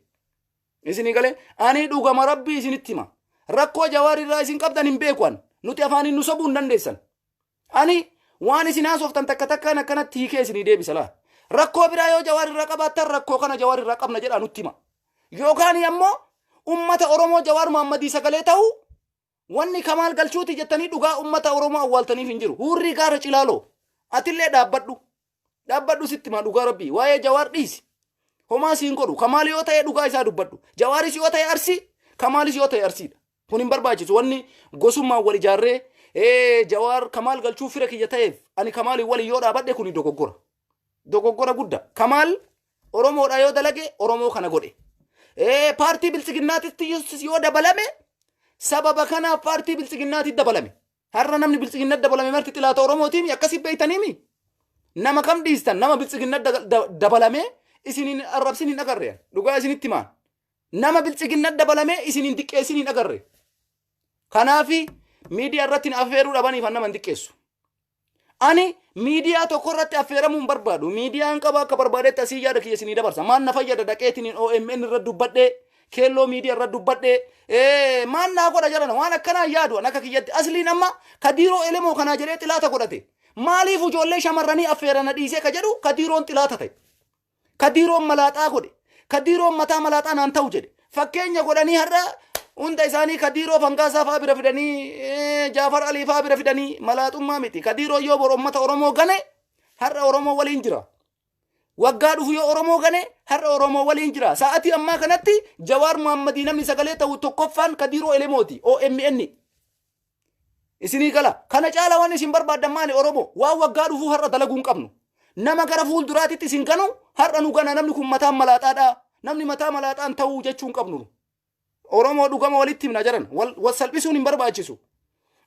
Isinii galee ani dhugama rabbii isinitti hima. Rakkoo Jawaar irraa isin qabdan hin beekwan. Nuti afaaniin nu sobuu hin dandeessan. Ani waan isin haasoftan takkaan akkanatti hiikee isinii deebisa laa. Rakkoo biraa yoo Jawaar irraa qabaattan rakkoo kana Jawaar irraa qabna jedhaa nutti hima. Yookaan ammoo uummata Oromoo Jawaar Muhammadii sagalee ta'u wanni Kamaal galchuuti jettanii dhugaa uummata Oromoo awwaaltaniif hin jiru. Hurrii gaara Cilaaloo. Atillee dhaabbadhu. Dhaabbadhu sitti hima dhugaa rabbii. Waa'ee Jawaar dhiisi. Homaa siin godhu. Kamaal yoo ta'e dhugaa isaa dubbadhu. Jawaaris yoo ta'e Arsii, Kamaalis yoo ta'e Arsiidha. Kun hin barbaachisu. Wanni gosummaan wal ijaarree Jawaar Kamaal galchuu fira kiyya ta'eef ani Kamaalii waliin yoo dhaabadhe kun dogoggora. Dogoggora guddaa. Kamaal Oromoodha yoo dalage Oromoo kana godhe. Paartii biltsiginnaatitti yoo dabalame sababa kanaaf paartii biltsiginnaatitti dabalame. Har'a namni biltsiginnat dabalame marti xilaata Oromootiimi akkasii beeytaniimi. Nama kam dhiistan nama biltsiginnat dabalame isiniin arrabsin hin agarre. Dhugaa isinitti himaan. Nama biltsiginnat dabalame isiniin diqqeessin hin agarre. Kanaafi miidiyaa irratti affeeruu dhabaniif nama hin diqqeessu. Ani miidiyaa tokko irratti affeeramuu hin barbaadu. Miidiyaan qaba akka barbaadetti asii yaada kiyya isinii dabarsa. Maan na fayyada dhaqeetiin OMN irra dubbadhee keelloo miidiyaa irra dubbadhee maan naa godha jedhana waan akkanaa yaadu akka kiyyatti asliin amma Kadiiroo Elemoo kanaa jedhee xilaata godhate. Maaliif ijoollee shamarranii affeerana dhiisee ka jedhu Kadiiroon xilaata ta'e. Kadiiroon malaaxaa godhe. Kadiiroon mataa malaaxaa naan ta'u jedhe. Fakkeenya godhanii har'a hunda isaanii Kadiiroo Fangaasaa fa'aa bira fidanii Jaafar Alii fa'aa bira fidanii malaaxummaa miti. Kadiiroo yoo bor uummata Oromoo gane har'a Oromoo waliin jira. Waggaa dhufu yoo Oromoo gane har'a Oromoo waliin jira. Sa'atii ammaa kanatti Jawaar Muhammadii namni sagalee ta'u tokkoffaan Kadiiroo Elemooti OMN. Isinii gala. Kana caala waan isin barbaaddan maali Oromoo? Waan waggaa dhufu har'a dalaguu hin qabnu. Nama gara fuulduraatitti isin ganu har'a nu gana namni kun mataan malaaxaadha. Namni mataa malaaxaan ta'uu jechuu hin qabnu. Oromoo dhugama walitti himna jedhan wal salphisuun hin barbaachisu.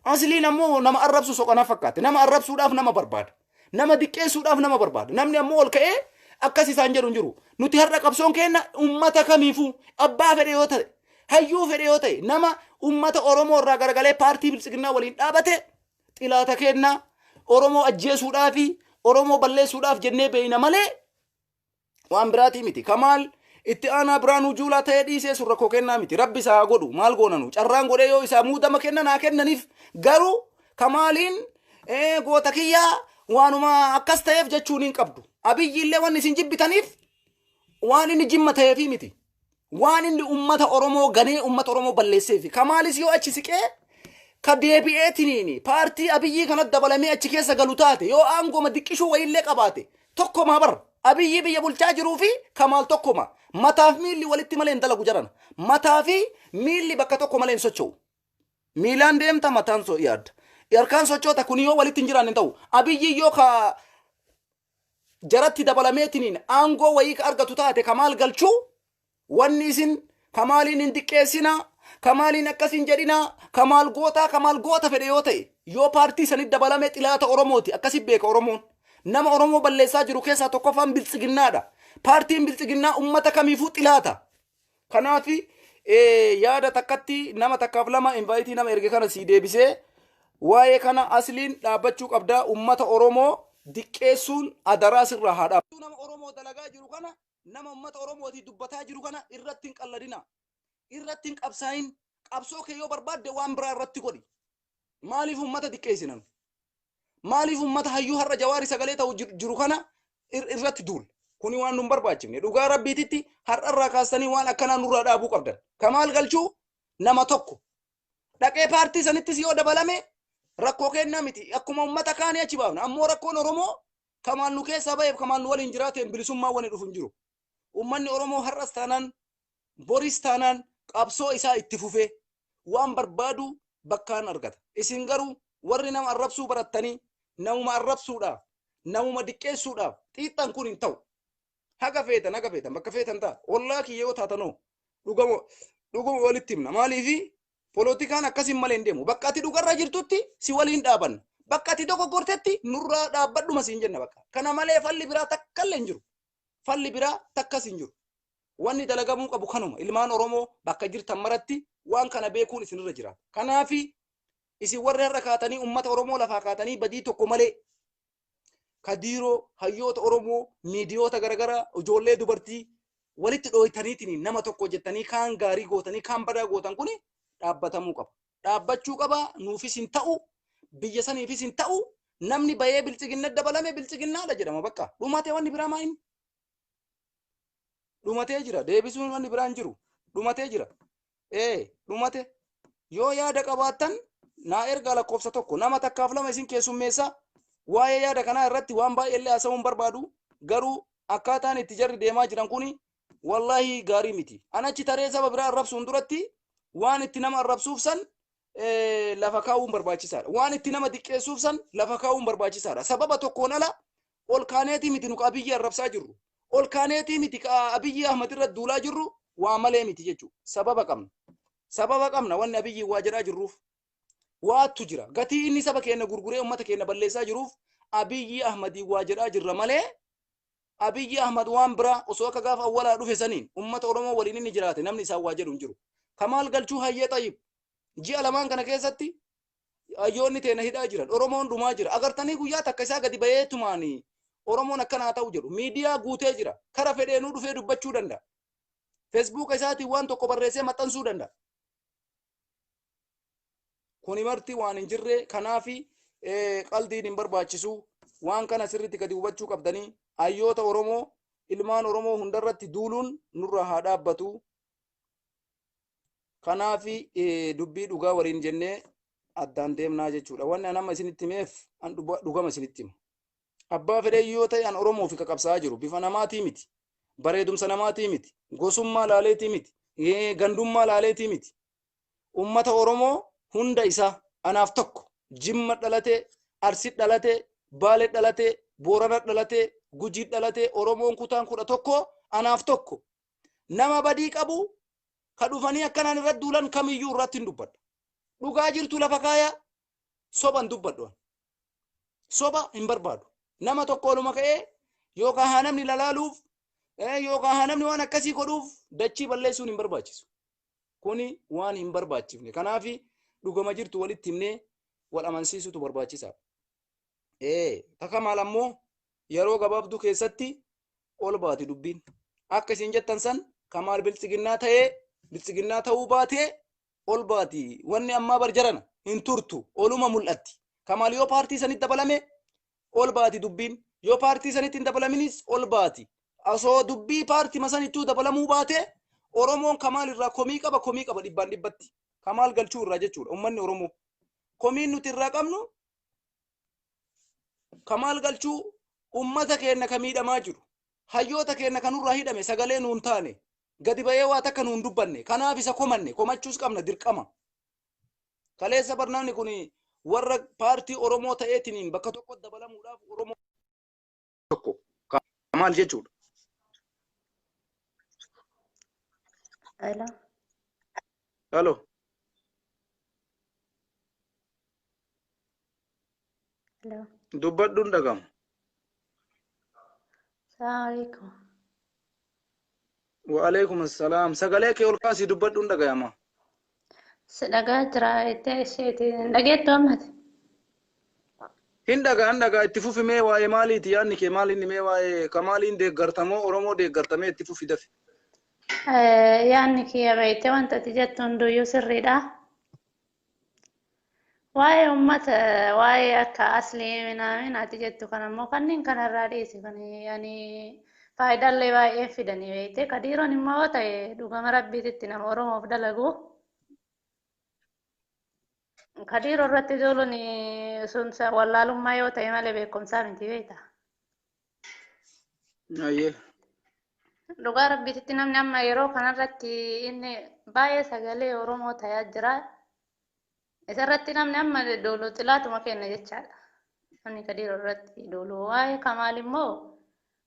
Asliin ammoo nama arrabsu soqanaa fakkaate. Nama arrabsuudhaaf nama barbaada. Nama diqqeessuudhaaf nama barbaada. Namni ammoo ol ka'ee akkas isaan jedhu hin jiru. Nuti har'a qabsoon keenna uummata kamiifuu abbaa fedhe yoo ta'e hayyuu fedhe yoo ta'e nama uummata Oromoo irraa garagalee paartii biltsiginnaa waliin dhaabate xilaata keenna Oromoo ajjeesuudhaafi Oromoo balleessuudhaaf jennee beeyna malee waan biraatii miti. Kamaal itti aanaa Biraanuu Juulaa ta'ee dhiisee surra koo kennaa miti. Rabbi isaa godhu maal goonanu carraan godhee yoo isaa muudama kennanaa kennaniif garuu Kamaaliin goota kiyyaa waanuma akkas ta'eef jechuun hin qabdu. Abiyyi illee waan isin jibbitaniif waan inni jimma ta'eefi miti. Waan inni uummata Oromoo ganee uummata Oromoo balleesseefi. Kamaalis yoo achi siqee ka deebi'eetiniini paartii Abiyyi kanatti dabalamee achi keessa galu taate yoo aangoma diqqishuu wayillee qabaate tokkomaa bar Abiyyi biyya bulchaa jiruu fi Kamaal tokkoma. Mataaf miilli walitti malee hin dalagu jedhan. Mataa fi miilli bakka tokko malee hin socho'u. Miilaan deemta mataan yaadda. Harkaan sochoota kun yoo walitti hin jiraanne ta'u. Abiyyi yoo ka jaratti dabalameetiniin aangoo wayii ka argatu taate Kamaal galchuu wanni isin kamaaliin hin xiqqeessina kamaaliin akkasin jedhina kamaal goota fedhe yoo ta'e yoo paartii sanit dabalame xilaata oromooti akkasi beeka oromoon nama oromoo balleessaa jiru keessaa tokkoffaan biltsiginnaadha paartiin biltsiginnaa ummata kamiifuu xilaata kanaafi yaada takkatti nama takkaaf lama invaayitii nama erge kana sii deebisee waa'ee kana asliin dhaabbachuu qabdaa ummata oromoo diqqeessuun adaraa sirraa haa dhaabatu nama oromoo dalagaa jiru kana nama ummata oromooti dubbataa jiru kana irratti hin qalladina irratti hin qabsaayin qabsoo kee yoo barbaadde waan biraa irratti godhi maaliif ummata diqqeessinan maaliif ummata hayyuu har'a jawaari sagalee ta'u jiru kana irratti duul kuni waan nun barbaachifne dhugaa rabbiititti har'arraa kaastanii waan akkanaa nurraa dhaabuu qabdan kamaal galchuu nama tokko dhaqee paartii sanittis yoo dabalame rakkoo kennaa miti akkuma ummata kaanii achi baafna ammoo rakkoon oromoo kamaal nu keessaa ba'eef kamaal nu waliin jiraateen bilisummaa wani dhufu hin jiru ummanni oromoo har'as taanaan boris taanaan qabsoo isaa itti fufee waan barbaadu bakkaan argata isin garuu warri nama arrabsuu barattanii namuma arrabsuudhaaf namuma diqqeessuudhaaf xiixxan kun hin ta'u haga feetan bakka feetan ta'a ollaa kiyyoo taatanoo dhuguma walitti himna maaliifi polotikaan akkasin malee hin deemu bakka ati dhugarra jirtutti si waliin dhaabanna bakka ati dogoggortetti nurraa dhaabbadhuma siin jenna bakka kana malee falli biraa takkallee hin jiru falli biraa takkas hin jiru wanni dalagamuu qabu kanuma ilmaan oromoo bakka jirtan maratti waan kana beekuun isinirra jira kanaafi isin warri har'a kaatanii ummata oromoo lafaa kaatanii badii tokko malee kadiiroo hayyoota oromoo miidiyoota garagara ijoollee dubartii walitti dhooytaniitiin nama tokko jettanii kaan gaarii gootanii kaan badaa gootan kuni dhaabbatamuu qaba dhaabbachuu qaba nuufis hin ta'u biyya saniifis hin ta'u namni bayee biltsiginna dabalame biltsiginnaadha jedhama bakka dhumatee wanni biraa maa inni dhumatee jira deebisuun wanni biraan jiru dhumatee jira dhumate yoo yaada qabaattan naa ergaa lakkoofsa tokko nama takkaaf lama isin keessummeessa waa'ee yaada kanaa irratti waan baay'ee illee haasa'uun barbaadu garuu akkaataan itti jarri deemaa jiran kuni wallahi gaarii miti anachi taree saba biraa arrabsuun duratti waan itti nama arrabsuuf san lafa kaa'uun barbaachisaadha waan itti nama diqqeessuuf san lafa kaa'uun barbaachisaadha sababa tokkoon ala ol kaaneetii miti nu abiyyi arrabsaa jirru ol kaaneetii miti abiyyi ahmad irra duulaa jirru waa malee miti jechuudha sababa qabna wanni abiyyi waa jedhaa jirruuf waattu jira gatii inni saba keenya gurguree ummata keenya balleessaa jiruuf abiyyi ahmadii waa jedhaa jirra malee abiyyi ahmad waan biraa osoo akka gaafa awwalaa dhufe saniin ummata oromoo waliin inni jiraate namni isaan waa jedhu hin jiru kamaal galchuu hayyee xayyib ji'a lamaan kana keessatti hayyoonni teena hidhaa jiran oromoon dhumaa jira agartanii guyyaa takka isaa gadi bahee tumaanii oromoon akkanaa ta'u jedhu miidiyaa guutee jira kara fedheenuu dhufee dubbachuu danda'a feesbuuka isaatiin waan tokko barreessee maxxansuu danda'a kuni marti waan hin jirre kanaafi qaldiin hin barbaachisu waan kana sirriitti gadi hubachuu qabdanii hayyoota oromoo ilmaan oromoo hundarratti duuluun nurra haa dhaabbatu kanaafi dubbii dhugaa waliin jennee addaan deemnaa jechuudha wanni an amma isinitti himeef an dhugama isinitti himu abbaa fedhee yoo ta'e an oromoof qabsaa'aa jiru bifa namaatii miti bareedumsa namaatii miti gosummaa laaleetii miti gandummaa laaleetii miti ummata oromoo hunda isaa anaaf tokko jimma dhalatee arsit dhalatee baalee dhalatee boorana dhalatee gujii dhalatee oromoon kutaan 11 anaaf tokko nama badii qabu ka dhufanii akkanaan irratti duulan kamiyyuu irratti hin dubbadhu dhugaa jirtu lafa kaaya soban dubbadhu soba hin barbaadu nama tokko oluma ka'ee yookaan haa namni lalaaluuf yookaan haa namni waan akkasii godhuuf dachii balleessuun hin barbaachisu kuni waan hin barbaachifne kanaafi dhugama jirtu walitti himnee wal amansiisutu barbaachisaa takka maal ammoo yeroo gabaabduu keessatti ol baati dubbiin akka isin jettan san kamaal biltsiginnaa ta'uu baatee ol baati wanni ammaa barjarana hin turtu oluma mul'atti kamaal yoo paartii sanitti dabalame ol baati dubbiin yoo paartii sanitti hin dabalaminis ol baati asoo dubbii paartii masanittuu dabalamuu baatee oromoon kamaal irraa komii qaba dhibbaan dhibbatti kamaal galchuu irraa jechuudha ummanni oromoo komiin nuti irraa qabnu kamaal galchuu ummata keenya kamiidhamaa jiru hayyoota keenya kanurraa hidhame sagalee nuun taane gadi bayee waa takka nuun dubbanne kanaaf isa komanne komachuus qabna dirqama kaleessa barnaamni kun warra paartii oromoo ta'eetiniin bakka tokko dabalamuudhaaf oromoo tokko kamaal jechuudha Hello. Halo. Hello. Dubbadhuun dhagam. Assalamualaikum. Wa alaikum assalam. Sagalee kee ol kaasii dubbadhuun dhagayama. Sedangkan cerai itu ndageettu ammati. Hin dhagaa itti fufi mee waa'ee maaliiti yaadni kee maaliin mee waa'ee kamaaliin deeggartamoo Oromoo deeggartamee itti fufi dafe. Yaanni kiyya beeyte wanta ati jettu hunduyyuu sirriidha. Waa'ee uummata waa'ee akka aslii minaamin ati jettu kanammoo kanneen kanarraa dhiisi kan yani faayidaalee baay'ee fidanii beeyte kadiiroon immoo yoo ta'e dhugama rabbiititti nama Oromoof dalagu. Kadiiroo irratti ijoolleen sun wallaalummaa yoo ta'e malee beekumsaa miti beekta. Ayyee. Dhugaa rabbiititti namni amma yeroo kanarratti inni baay'ee sagalee Oromoo ta'aa jira. Isarratti namni amma dooluu xilaatuma kenna jechaadha. Namni kadiiroo irratti dooluu waa'ee kamaal immoo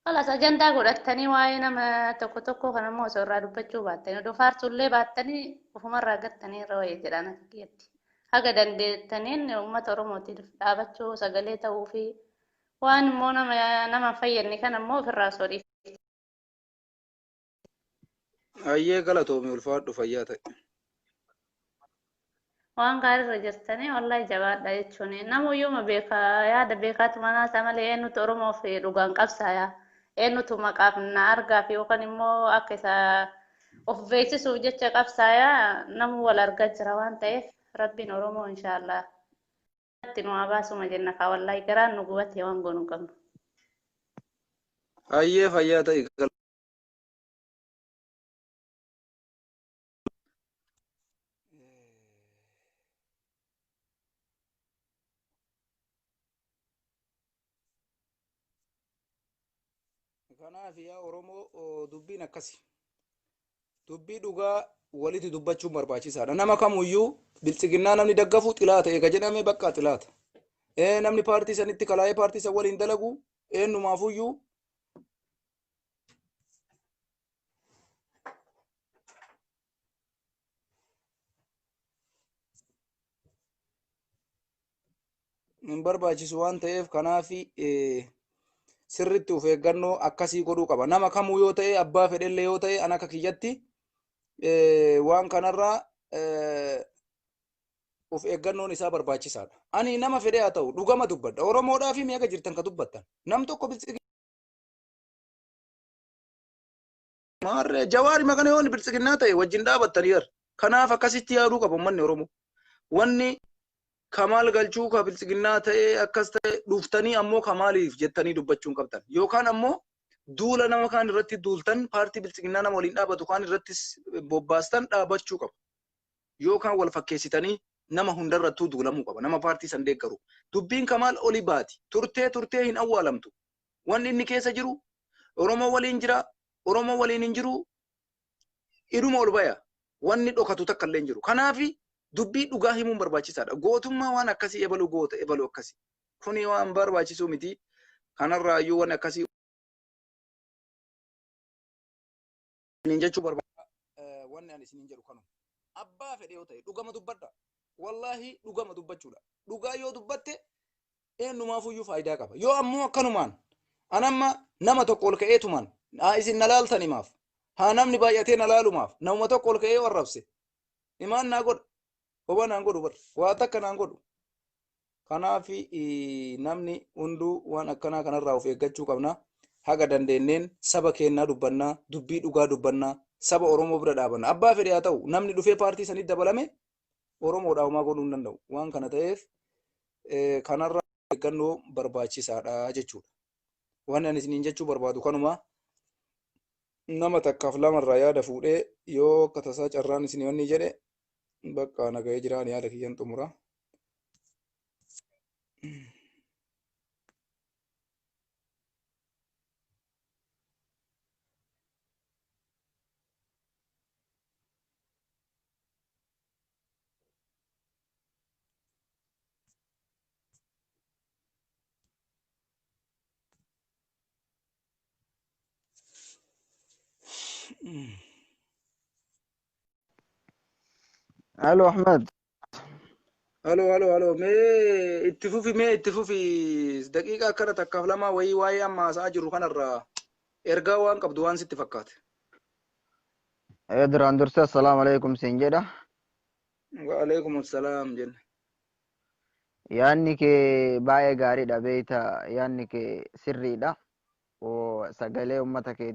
kalas ajandaa godhatanii waa'ee nama tokko tokko kanammoo osoo irraa dubbachuu baattanii odoo faarsullee baattanii ofumarraa gattanii irra wayii jedhaan akka kiyyatti. Haga dandeettaniin uummata Oromootiif dhaabachuu sagalee ta'uu fi waan immoo nama fayyadne kanammoo ofirraa soodhiif. Ayyee galatoomii ulfaadhu fayyaa ta'e. Waan gaariirra jirtanii wallahi jabaadha jechuun namuyyuu beekaa yaada beekaatu manaasa malee eenyutu Oromoof dhugaan qabsaaya eenyutu maqaaf na argaaf yookaan immoo akka isa of beeksisuuf jecha qabsaaya namu wal argaa jira waan ta'eef rabbiin Oromoo inshaallah itti nu baasuma jenna kaa wallahi garaan nu gubate waan goonu qabnu. Ayyee fayyaa ta'e. Kanaaf yaa Oromoo dubbiin akkasi. Dubbii dhugaa walitti dubbachuun barbaachisaadha. Nama kamuyyuu biltsiginnaa namni daggafu xilaa ta'e ka jedhame bakka xilaata. Namni paartii sanitti kalaa'ee paartii san waliin dalagu eenyumaafuyyuu hin barbaachisu waan ta'eef kanaaf sirritti of eeggannoo akkasii godhuu qaba. Nama kamuu yoo ta'e abbaa fedhellee yoo ta'e an akka kiyyatti waan kanarraa of eeggannoon isaa barbaachisaadha. Ani nama fedhe haa ta'u dhugama dubbadha. Oromoodhaa fi mi'a jirtan ka dubbattan. Nam tokko maarree jawaari maqana yoon biltsiginnaa ta'e wajjin dhaabattanii jira. Kanaaf akkasitti yaaduu qaba uummanni Oromoo. Wanni kamaal galchuu ka biltsiginnaa ta'e akkas ta'e dhuftanii ammoo kamaaliif jettanii dubbachuun qabdan. Yookaan ammoo duula nama kaan irratti duultan paartii biltsiginnaa nama waliin dhaabatu kaan irrattis bobbaastan dhaabachuu qaba. Yookaan wal fakkeessitanii nama hundarrattuu duulamuu qaba. Nama paartii san deeggaru. Dubbiin kamaal oli baati. Turtee hin awwaalamtu. Wanni inni keessa jiru Oromoo waliin jira. Oromoo waliin hin jiru. Iduma ol baya. Wanni dhokatu takka illee hin jiru. Kanaafi dubbii dhugaa himuun barbaachisaadha. Gootummaa waan akkasii ebalu goota ebalu akkasii. Kuni waan barbaachisu miti. Kanarraa iyyuu waan akkasii jechuu barbaada. Wanni ani isiniin jedhu kanuma. Abbaa fedhe yoo ta'e dhugama dubbadha. Wallahi dhugama dubbachuudha. Dhugaa yoo dubbatte eenyumaafuyyuu faayidaa qaba. Yoo ammoo akkanumaan anamma nama tokko ol ka'eetumaan isin na laaltan himaaf. Haa namni baay'atee na laalumaaf namuma tokko ol ka'ee warrabse. Himaan naa godha. Hoba naan godhu bar. Waa takka naan godhu. Kanaaf namni hunduu waan akkanaa kanarraa of eeggachuu qabna. Haga dandeenneen saba keenyaa dubbannaa, dubbii dhugaa dubbannaa, saba Oromoo bira dhaabanna. Abbaa fedhe haa ta'u namni dhufee paartii sanitti dabalame Oromoodhaa homaa godhuu hin danda'u. Waan kana ta'eef kanarraa eeggannoo barbaachisaadha jechuudha. Waan ani isiniin jechuu barbaadu kanuma nama takkaaf lamarraa yaada fuudhee yoo akka tasaa carraan isin wanni jedhe bakka nagahee jiraan yaada kiyyan xumura. الو احمد. Halo, halo, halo. Mee itti fufi daqiiqaa akkana takkaaf lama wayii waa'ee amma haasa'aa jirru kanarraa ergaa waan qabdu waan sitti fakkaate. دران درسي السلام عليكم سنجدة. Waalaikum assalaam jenne. yaanni kee baay'ee gaariidha beeyta, yaanni kee sirriidha. Sagalee uummata kee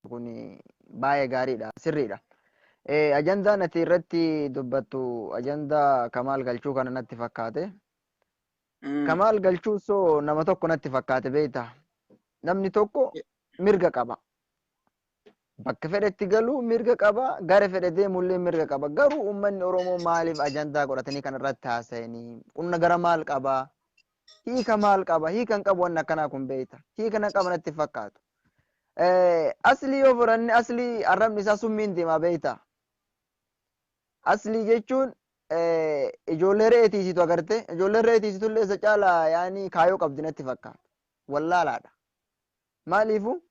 kun baay'ee gaariidha, sirriidha. Ajandaan ati irratti dubbattu ajandaa Kamaal Galchuu kana natti fakkaate. Kamaal Galchuu soo nama tokko natti fakkaate beeyta. Namni tokko mirga qaba. Bakka fedhetti galuu mirga qaba, gara fedhe deemullee mirga qaba. Garuu uummanni Oromoo maaliif ajandaa godhatanii kan irratti haasa'anii? Qunna gara maal qabaa? Hiika maal qaba? Hiika hin qabu wanni akkanaa kun beeyta. Hiika na qaba natti fakkaatu. Aslii yoo fudhanne aslii arrabni isaa summiin deema beeyta. Aslii jechuun ijoollee re'ee tiisitu agarte. Ijoollee re'ee tiisitullee isa caalaa yaani kaayoo qabdi natti fakkaata. Wallaalaadha. Maaliifuu?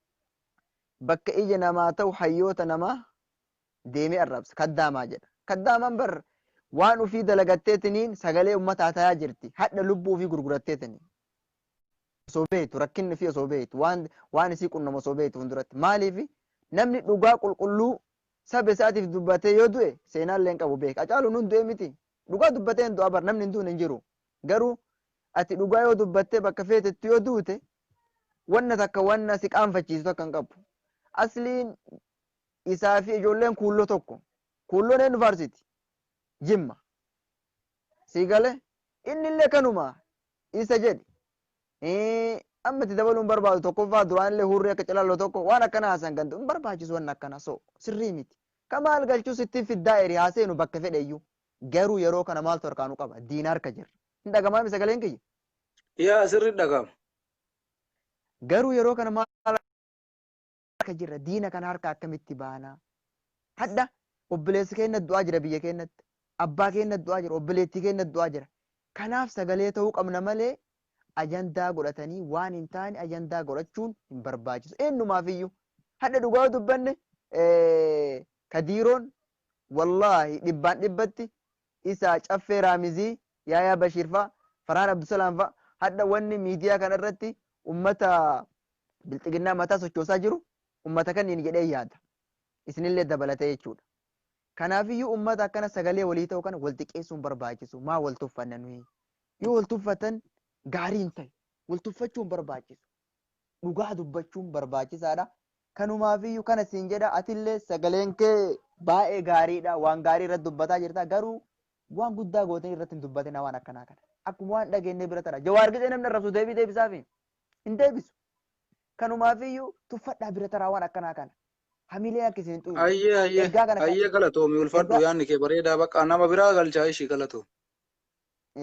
Bakka ija namaa ta'u hayyoota namaa deemee arrabsa. Kaddaamaa jedha. Kaddaamaan bar waan ufii dalagatteetiniin sagalee uummataa tayaa jirti. Hadha lubbuu ufii gurguratteetiniin. Osoo beektu rakkinni fi osoo beektu waan isii qunnama osoo beektu hunduratti. Maaliif namni dhugaa qulqulluu saba isaatiif dubbatee yoo du'e seenaallee hin qabu beeka. Hacaaluun hin du'e miti. Dhugaa dubbatee hin du'a bar namni hin duune hin jiru. Garuu ati dhugaa yoo dubbattee bakka feetetti yoo duute wanna takka wanna si qaanfachiisu akka hin qabu. Asliin isaa fi ijoolleen kuulloo tokko. Kuulloon eenyu faarsiti? Jimma. Sii galee inni illee kanuma isa jedhi. Amma itti dabaluun barbaadu tokkoffaa duraan illee hurrii akka calalloo tokko waan akkana haasan gandu hin barbaachisu waan akkana so sirrii miti. Kamaal Galchuu sittiin fiddaa eri haaseenu bakka fedheyyuu. Garuu yeroo kana maaltu harkaanuu qaba? Diina harka jirra. Hin dhagamaami sagaleen kiyya? Yaa sirri dhagama. Garuu yeroo kana maal harka jirra? Diina kana harka akkamitti baanaa? Hadda obboleessi keenya du'aa jira biyya keenyatti. Abbaa keenya du'aa jira. Obboleettii keenya du'aa jira. Kanaaf sagalee ta'uu qabna malee ajandaa godhatanii waan hin taane ajandaa godhachuun hin barbaachisu. Eenyumaafiyyuu hadda dhugaa dubbanne Kadiiroon wallaahi dhibbaan dhibbatti isa Caffee Raamizii, Yaayaa Bashiir fa'a, Farhaan Abdusalaam fa'a hadda wanni miidiyaa kanarratti ummata bilxiginnaa mataa sochoosaa jiru ummata kaniin jedhee yaada. Isinillee dabalatee jechuudha. Kanaafiyyuu ummata akkana sagalee walii ta'u kana wal xiqqeessuun barbaachisu. Maa wal tuffanna nuyi? Yoo wal tuffatan gaariin ta'e wal tuffachuun barbaachisu. Dhugaa dubbachuun barbaachisaadha. Kanumaafiyyuu kana siin jedha atillee sagaleen kee baay'ee gaariidha. Waan gaarii irratti dubbataa jirta. Garuu waan guddaa gootan irratti hin dubbatina waan akkanaa kana. Akkuma waan dhageenye bira tara. Jawaar gisee namni arrabsu deebii deebisaafi hin deebisu. Kanumaafiyyuu tuffadhaa bira taraa waan akkanaa kana. Hamilee akka isin xuyu. Ayyee galatoomi ulfadhu yaanni kee bareedaa bakka nama biraa galchaa ishii galatoomi.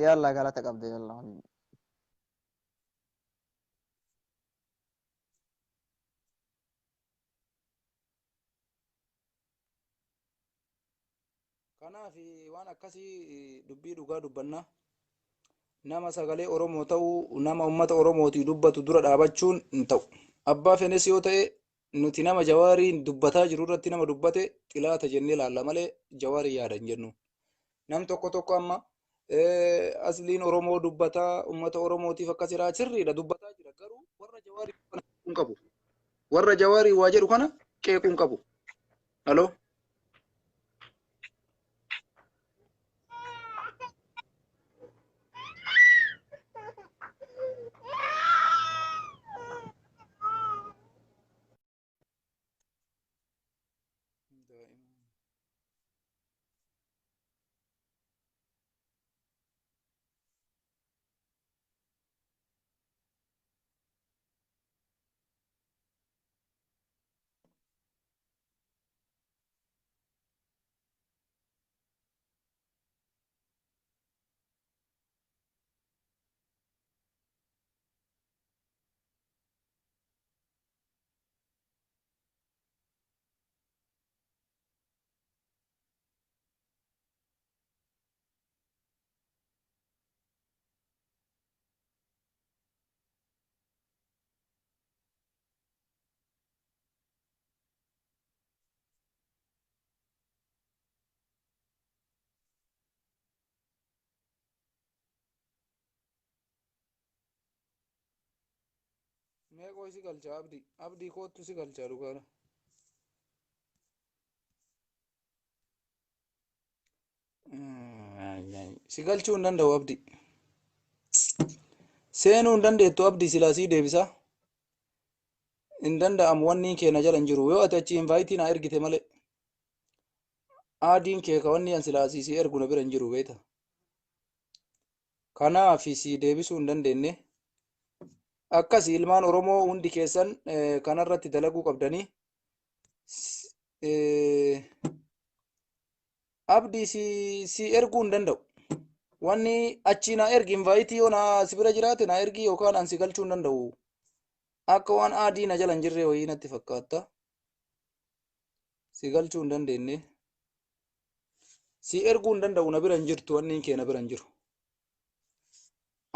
Yalla galata qabde yalla. Kanaaf waan akkasii dubbii dhugaa dubbanna. Nama sagalee Oromoo ta'uu nama uummata Oromootii dubbatu dura dhaabachuun hin ta'u. Abbaa fedhes yoo ta'e nuti nama Jawaariin dubbataa jiru irratti nama dubbate xilaata jennee ilaalla malee Jawaarii yaada hin jennu. Nam tokko tokko amma asliin Oromoo dubbataa uummata Oromootiif akkas jira sirriidha dubbataa jira garuu warra Jawaarii kana qeequun qabu. Warra Jawaarii waa jedhu kana qeequun qabu. Haloo? Meeqoo si galcha abdii? Abdii kootu si galcha dhugaadha. Si galchuu hin danda'u abdii. Seenuu hin dandeettu abdii silaa sii deebisa. Hin danda'amu wanni kee na jala hin jiru. Yoo ati achi invaayitii na ergite malee. Aadiin kee ka wanni an silaa sii ergu na bira hin jiru beeta. Kanaaf si deebisuu hin dandeenye. Akkas ilmaan Oromoo hundi keessan kanarratti dalaguu qabdanii. Abdii si erguu hin danda'u. Wanni achi na ergi invaayitii yoo na si bira jiraate na ergi yookaan an si galchuu hin danda'u. Akka waan aadii na jala hin jirre wayii natti fakkaata. Si galchuu hin dandeenye. Si erguu hin danda'u na bira hin jirtu wanni kee na bira hin jiru.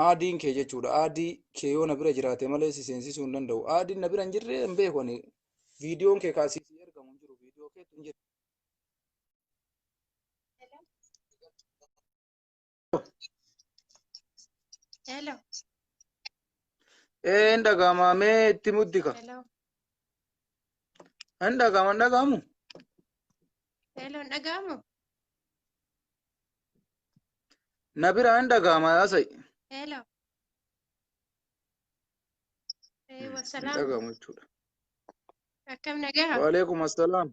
Aadiin kee jechuudha. Aadii kee yoo na bira jiraate malee si seensisuu hin danda'u. Aadiin na bira hin jirre hin beeku ani. Viidiyoon kee kaasii si ergamu hin jiru. Viidiyoo keetu hin jiru. Hello. Hin dhaga'ama mee itti muddika. Hello. Hin dhaga'ama hin dhaga'amu. Hello, dhaga'amu? Na bira hin dhaga'ama yaasa'i. Hello. Hin Wassalaam. dhaga'amu jechuudha. Akkam nagaha? Waalaikum assalaam.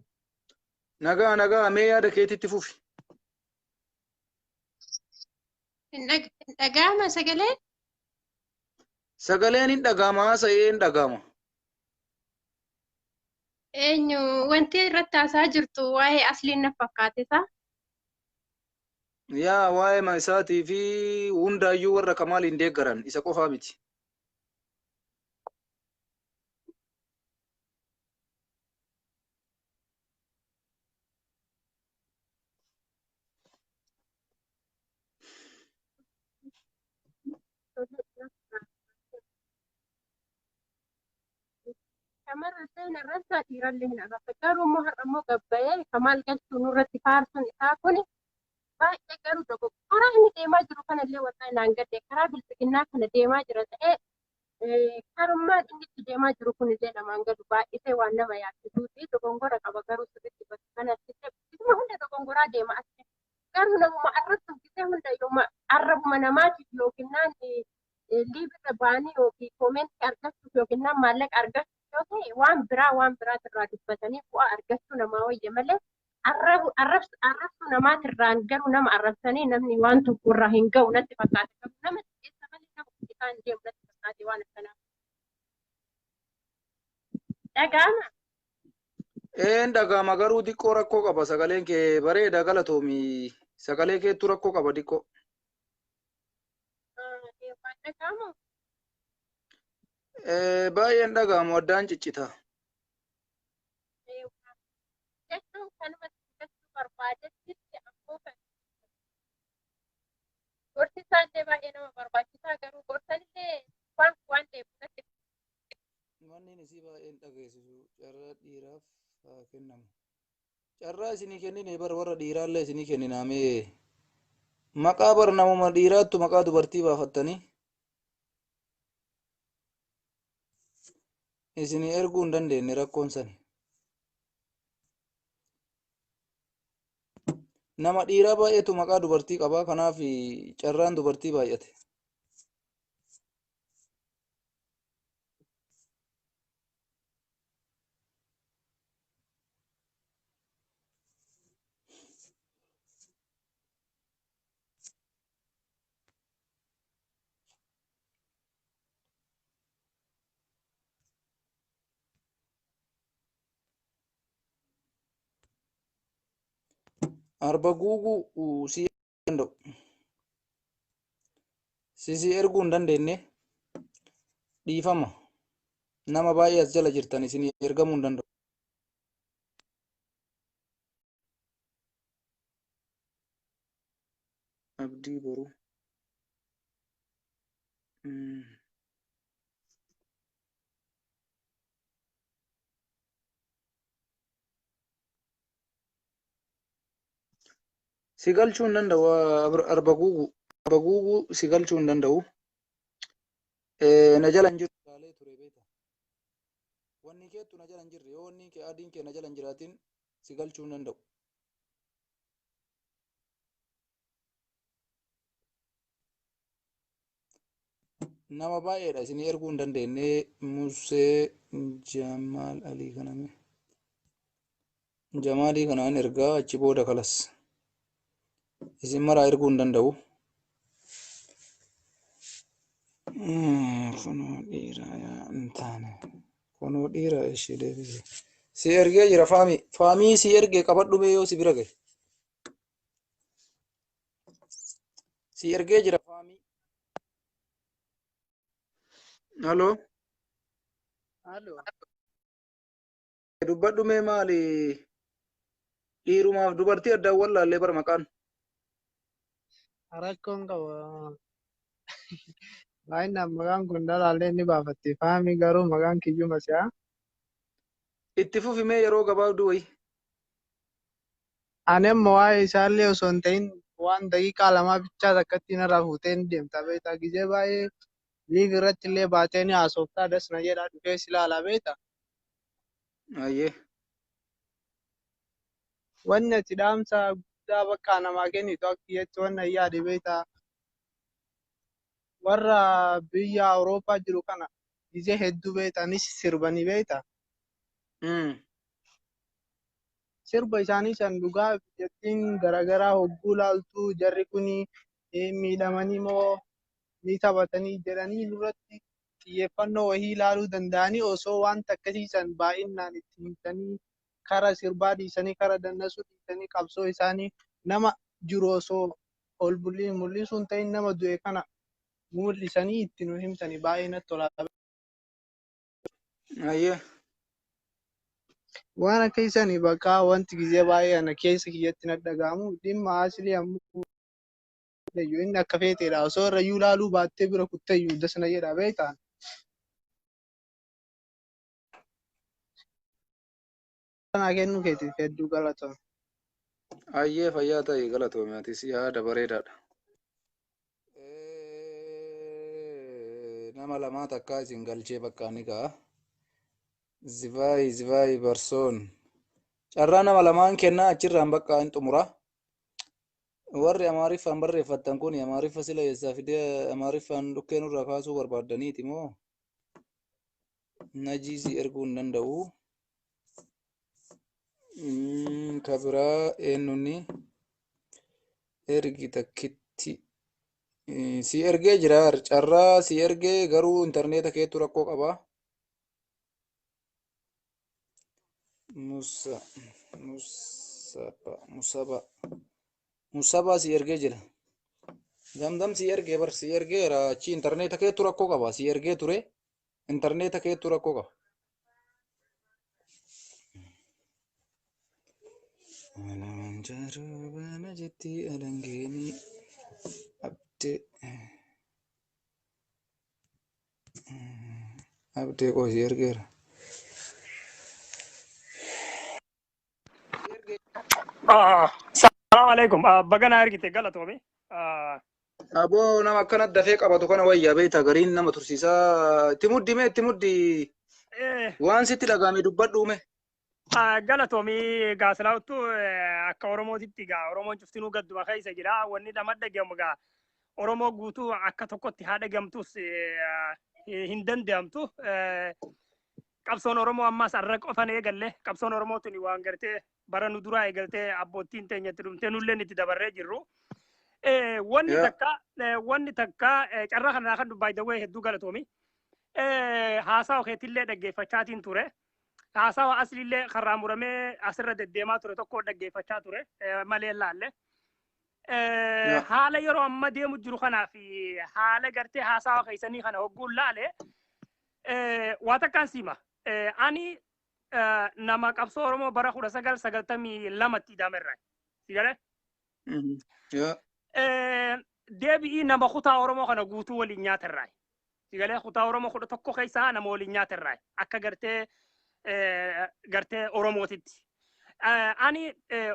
Nagaa mee yaada keetitti fufi. Hin dhaga'ama sagaleen? Sagaleen hin dhaga'ama haasa'ee hin dhaga'ama. Eenyu wanti irratti haasaa jirtu waa'ee asliin na fakkaatisa? Yaa waa'ee isaatii fi hundaayyuu warra Kamaal hin deeggaran isa qofaa miti. Shamarra seen irratti dhiirallee hin arrabsa. Garuu immoo har'a immoo gabbayee Kamaal galchuu nurratti faarsuun isaa kuni baay'ee garuu karaa inni deemaa jiru kanallee wal'aa naan gadde karaa bilbilinaa kana deemaa jira ta'ee karummaan inni itti deemaa jiru kunillee namaan gadu baay'isee waan nama yaaddisuuti dogongora qaba garuu sirriitti bakka kanatti isuma hunda dogongoraa deema as garuu namuma arrabsuuf gisee hunda yooma arrabuma namaatiif yookiin liibirra ba'anii yookiin koomentii argachuuf yookiin maallaqa argachuuf yoo ta'e waan biraatirraa dubbatanii bu'aa argachuu namaa wayya malee arrabsuu namaatirraan garuu nama arrabsanii namni waan tokko irraa hin ga'u natti fakkaate garuu nama xiqqeessa malee nama xiqqaan deemu natti fakkaate waan akkanaa. Dhaga'ama? Dhaga'ama garuu xiqqoo rakkoo qaba sagaleen kee bareeda galatoomi sagalee keettu rakkoo qaba xiqqoo. Dhaga'amu? Baay'een dhaga'amu addaan ciccita. Jechuun kanumatti jechuu barbaadetti ammoo gorsi isaallee baay'ee nama barbaachisaa garuu gorsanillee waan deebi'uudhaatti. Wanni isii baay'een dhageessisu carraa dhiiraaf haa kennamu. Carraa isinii kennine bara warra dhiiraallee isinii kenninaamee maqaa bara namuma dhiiraattu maqaa dubartii baafattanii isinii erguu hin dandeenye rakkoon sani. Nama dhiiraa baay'eetu maqaa dubartii qabaa kanaaf carraan dubartii baay'ate. Arba guuguu si danda'u. Si erguu hin dandeenye dhiifama. Nama baay'ee as jala jirtan isin ergamuu hin danda'u. Abdii boru. Si galchuu hin danda'u arba guuguu si galchuu hin danda'u. Na jala hin jiru ilaalee ture beeta. wanni keettu na jalan jirre yoo wanni kee adiin kee na jalan jiraatin si galchuu hin danda'u. Nama baay'eedha isinii erguu hin dandeenye Musee Jamaal Alii kaname. Jamaalii kanaan ergaa achi booda kalas. Isin maraa erguu hin danda'u. Kunoo dhiiraa yaa hin taane. Kunoo dhiiraa ishee deebise. Si ergee jira faamii. Faamii si ergee qabadhu mee yoo si bira gahe. Si ergee jira faamii. Halloo. Halloo. Dubbadhu mee maali? Dhiirumaaf dubartii addaan wallaallee bara maqaan. Rakkoon qaba. Baay'inaan maqaan kun dhalaallee ni baafatti. Faamii garuu maqaan kiyyuma si'a. Itti fufi mee yeroo gabaabduu wayi. Ani immoo waa'ee isaallee osoo hin ta'in waan daqiiqaa lamaa bichaa takkatti narraa fuutee ni deemta beektaa. Gizee baay'ee liiv irratti illee baatee ni haasoftaa dasna jedhaa dhufee si ilaalaa beektaa. Ayyee. Wanni ati dhaamsa guddaa bakka namaa kennitu akka kiyyatti wanna yaade beektaa. Warra biyya Awurooppaa jiru kana gizee hedduu beektanis sirbanii beektaa. Sirba isaanii san dhugaa biyyattiin garaagaraa hogguu laaltuu jarri kun miidhamanii moo ni taphatanii jedhanii nurratti xiyyeeffannoo wahii ilaaluu danda'anii osoo wanta akkasiisan baay'inaan itti himtanii kara sirbaa dhiisanii kara dannasuu dhiisanii qabsoo isaanii nama jiru osoo ol mul'isuu hin ta'in nama du'e kana mul'isanii itti nu himtanii baay'ee natti tolaa. Ayyee. Waan akka isanii bakka wanti gizee baay'ee ana keessa kiyyatti na dhagahamu dhimma asli ammoo inni akka feeteedha osoo irrayyuu ilaaluu baattee bira kutteeyyuu dasna jedha beektaan. Kanaa kennuu keetiif hedduu galatoome. Ayyee fayyaa ta'e galatoome atis yaada bareedaadha. Nama lamaa takkaa isin galchee bakka ni ga'a. Zivaayi barsoon. Carraa nama lamaan kennaa achirraan bakka hin xumura. Warri Amaariffaan barreeffattan kun Amaariffa sila eessaa fidee Amaariffaan dhukkee nurraa kaasuu barbaaddaniiti moo najiisii erguu hin danda'u. Kabiraa eenyunni ergi takkitti si ergee jira carraa si ergee garuu intarneeta keetu rakkoo qaba. Musaba si ergee jira. Damdam si ergee bar si ergeera achi intarneeta keetu rakkoo qaba. Si ergee ture intarneeta keetu rakkoo qaba. Manjaro bana jetti alangeeni abdee koo si ergeera. Assalamu alaikum. Bagana argite galatoome. Aboo nama akkana dafee qabatu kana wayyaa beektaa gariin nama tursiisaa itti muddi waan sitti dhagaame dubbadhuume. Galatoomii gaaslaawtu akka Oromootitti gaa Oromoon cuftinuu gadduma keessa jira. Wanni dhama dhagamu gaa Oromoo guutuu akka tokkotti haa dhagamtus hin danda'amtu. Qabsoon Oromoo ammas arra qofan eegalle qabsoon Oromoo tuni waan gartee bara nu duraa eegaltee abboottiin teenyatti dhumtee nulleen itti dabarree jirru. Wanni takka carraa kanaa kan by the way hedduu galatoomi. Haasaa okeetillee dhaggeeffachaatiin ture. Haasawa aslillee karraa muramee asirra deddeemaa ture tokko dhaggeeffachaa ture malee laalle. Haala yeroo amma deemu jiru kanaa fi haala gartee haasawa keessanii kana hogguun laale waa takkaan sima. Ani nama qabsoo Oromoo bara 1992 idaamerraa. Sigale? Deebi'ii nama kutaa Oromoo kana guutuu waliin nyaatarraa. Sigale kutaa Oromoo 11 keessaa nama waliin nyaatarraa. Akka gartee Oromootitti. Ani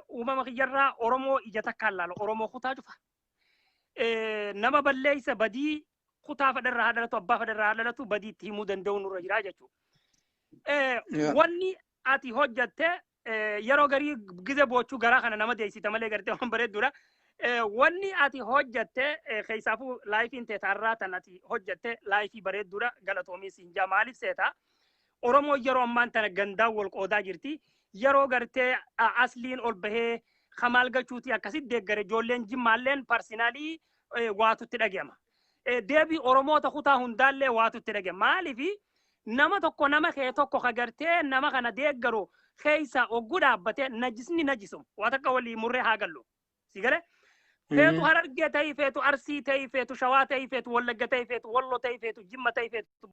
uumama kiyyarraa Oromoo ija takkaan laala. Oromoo kutaa cufa. Nama balleessa badii kutaa federaa haa dhalatu abbaa federaa haa dhalatu badii itti himuu danda'u nurra jira jechuudha. wanni ati hojjatte yeroo garii gize bochuu garaa kana nama deessita malee gartee waan bareeddudha. Wanni ati hojjatte keessaafu laayifiin teetaarraa tan ati hojjatte laayifii bareeddudha galatoomis hin jaa maaliif seeta Oromoo yeroo ammaan tana gandaa wal qoodaa jirti yeroo gartee asliin ol bahee kamaal gachuuti akkasitti deeggare ijoolleen jimmaalleen parsinaalii waatutti dhagema. Deebii Oromoota kutaa hundaallee waatutti dhagema maaliifi nama tokko nama kee tokko kagartee nama kana deeggaru keessa ogguu dhaabbate najisni najisum waa takka walii murree haa gallu sigale feetu Harargee ta'ii feetu Arsii ta'ii feetu Shawaa ta'ii feetu Wallagga ta'ii feetu Walloo ta'ii feetu Jimma ta'ii feetu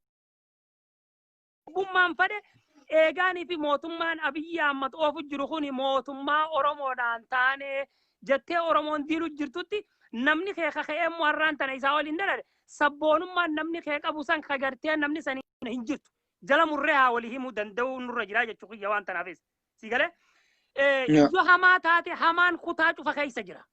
bummaan fade eegaanii fi mootummaan Abiyyi Ahmad oofu jiru kuni mootummaa Oromoodhaan taane jettee Oromoon diinu jirtutti namni kee kaka'ee muharraan tana isaa waliin dalale sabboonummaan namni kee qabu san kagartee namni sanii hin jirtu jala murree haa walii himuu danda'uu nurra jira jechuu kiyya waan tanaafis sigale yoo hamaa taate hamaan kutaa cufa keessa jira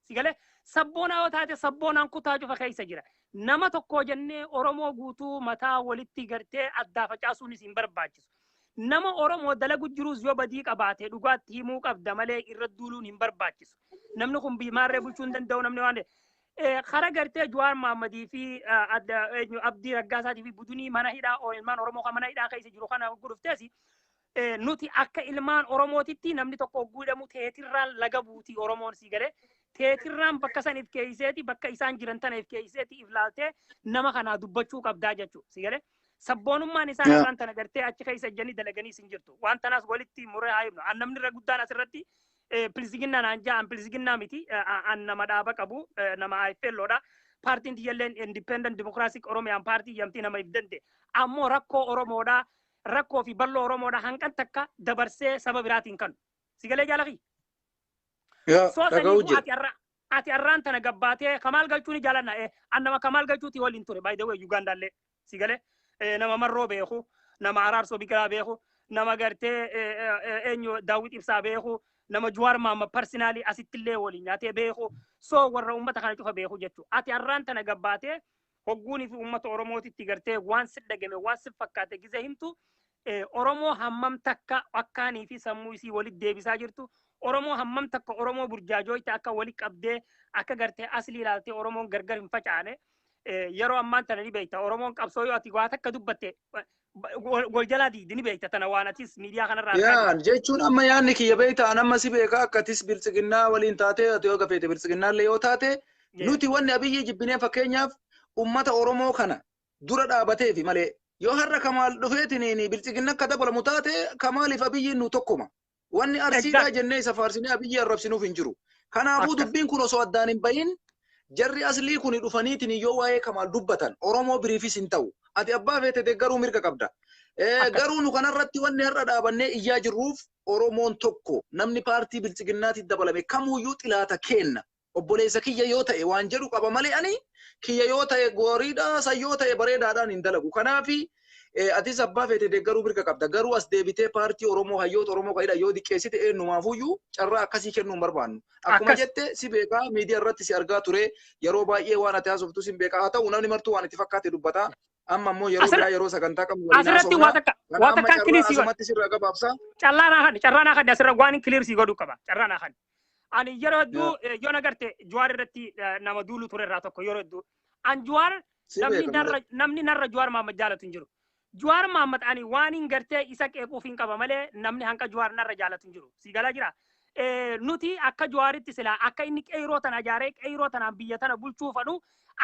sigale sabboonaa yoo taate sabboonaan kutaa cufa keessa jira nama tokko jennee Oromoo guutuu mataa walitti gartee addaa facaasuunis hin barbaachisu nama Oromoo dalagu jirus yoo badii qabaate dhugaatti himuu qabda malee irra duuluun hin barbaachisu namni kun bimaarree bulchuu hin danda'u namni waan khara gartee Jawaar Mohammadii fi Abdii Raggaasatii fi Budunii mana hidhaa ilmaan Oromoo kan mana hidhaa keessa jiru kana gurgurteesi nuti akka ilmaan Oromootitti namni tokko guudhamu teetirraan laga buutii Oromoon si gale teetirraan bakka saniif keeyseeti bakka isaan jiran tanaaf keeyseeti iflaaltee nama kanaa dubbachuu qabdaa jechuu si gale sabboonummaan isaan irraan tana gartee achi keessa ejjanii dalaganii sin jirtu waan tanaas walitti murree haa himnu namni irra guddaan asirratti pilisiginnaan anjaa pilisiginnaa miti an nama dhaaba qabu nama IFLoodha paartiin tiyyalleen independent democratic Oromiyaan paartii yamtii nama ibdante ammoo rakkoo Oromoodha rakkoo fi balloo Oromoodha hanqan takka dabarsee saba biraatiin kan sigalee jaalaki ati arraan tana gabbaatee kamaal galchuun jaalanna annama kamaal galchuuti waliin ture by the way Ugandaallee sigalee nama marroo beeku nama araarsoo biqilaa beeku nama gartee eenyu daawwit ibsaa beeku nama Jawaar Mohammad personally asittillee waliin nyaatee beeku soo warra ummata kana cufa beeku jechuu ati arraan tana gabbaatee hogguunii fi ummata Oromootitti gartee waan si dhagame waan si fakkaate gize himtu Oromoo hammam takka akkaanii fi sammuu isii walitti deebisaa jirtu Oromoo hammam takka Oromoo burjaajooyta akka walitti qabdee akka gartee aslii ilaaltee Oromoon gargar hin facaane yeroo ammaan tana ni beekta Oromoon qabsoo yoo ati waa takka dubbatte gol jalaa diidi ni beekta tana waan atis miidiyaa kanarraa jechuun amma yaanni kiyya beekta an amma si beeka akkatis biltsiginnaa waliin taate ati yoo gafeete biltsiginnaallee yoo taate nuti wanni Abiyyi jibbinee fakkeenyaaf ummata Oromoo kana dura dhaabateefi malee yoo har'a Kamaal dhufeetiniin biltsiginna akka dabalamu taate Kamaaliif Abiyyiin nu tokkuma wanni arsiidhaa jennee isa faarsinee Abiyyi arrabsinuuf hin jiru kanaafuu dubbiin kun osoo addaan hin bahin jarri aslii kun dhufaniitiin yoo waa'ee Kamaal dubbatan Oromoo biriifis hin ta'u ati abbaa feete deeggaruu mirga qabda garuu nu kanarratti wanni har'a dhaabannee iyyaa jirruuf Oromoon tokko namni paartii biltsiginnaatti dabalame kamuyyuu xilaata kenna obboleessa kiyya yoo ta'e waan jedhu qaba malee ani kiyya yoo ta'e gooriidha san yoo ta'e bareedaadhaan hin dalagu kanaafi atis abbaa feete deeggaruu mirga qabda garuu as deebitee paartii Oromoo hayyoota Oromoo ka'idha yoo diqqeessite eenyumaafuyyuu carraa akkasii kennuu hin barbaannu akkuma jette si beekaa miidiyaa irratti si argaa ture yeroo baay'ee waan ati haasoftu si beekaa haa ta'u namni martuu waan itti fakkaate dubbata amma immoo yeroo biraa yeroo sagantaa qabu asirratti waa takka kilirsi sirraa gabaabsa carraa naa asirra waan kilirsi godhu qaba carraa naa ani yeroo hedduu yoo nagarte Jawaar irratti nama duulu ture irraa tokko yeroo hedduu an Jawaar namni narra Jawaar Mohammad jaalatu hin jiru Jawaar Mohammad ani waan hin gartee isa qeequuf hin qaba malee namni hanqa Jawaar narra jaalatu hin jiru si galaa jira nuti akka Jawaaritti silaa akka inni qeyroo tana ijaaree qeyroo tanaan biyya tana bulchuu fadhu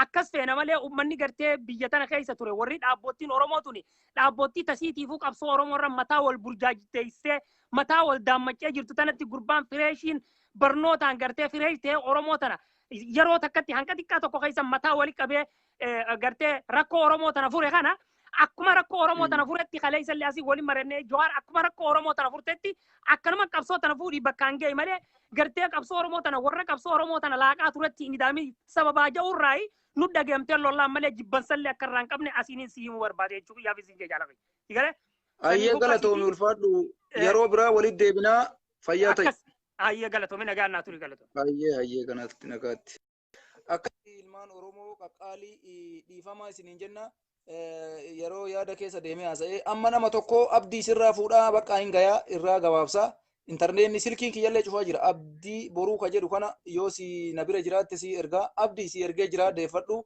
akkas feena malee ummanni gartee biyya tana keessa ture warri dhaabboottiin Oromoo tuni dhaabbootti tasiitiifuu qabsoo Oromoo irra mataa wal burjaajiteessee mataa wal daammacee jirtu tanatti gurbaan fireeshiin barnootaan gartee fireesh ta'ee Oromoo tana yeroo takkatti hanqa xiqqaa tokko keessa mataa wali qabee gartee rakkoo Oromoo tana fure kana akkuma rakkoo Oromoo tana furetti kaleessa illee asii waliin marannee Jawaar akkuma rakkoo Oromoo tana furtetti akkanuma qabsoo tana fuudhii bakka hin ga'e malee gartee qabsoo Oromoo tana warra qabsoo Oromoo tana laaqaa turetti hin daamii sababaa ja'urraayi nu dhageemtee lollaan malee jibbansallee akka irraa hin qabne asiin si himuu barbaade jechuudha yaafis hin jaalladhu. Ayyee galatoomi ulfaadhu yeroo biraa walitti deebinaa fayyaa ta'e. Ayyee galatoomi nagaan naa turi galatoomi. Ayyee kanatti nagaatti. Akka ilmaan Oromoo qaqqaalii dhiifamaa isiniin jenna yeroo yaada keessa deemee haasa'ee amma nama tokko abdii sirraa fuudhaa bakka hin gayaa irraa gabaabsaa intarneetni silkiin kiyyallee cufaa jira abdii boruu ka jedhu kana yoo si na bira jiraatte si ergaa abdii si ergee jira deeffadhu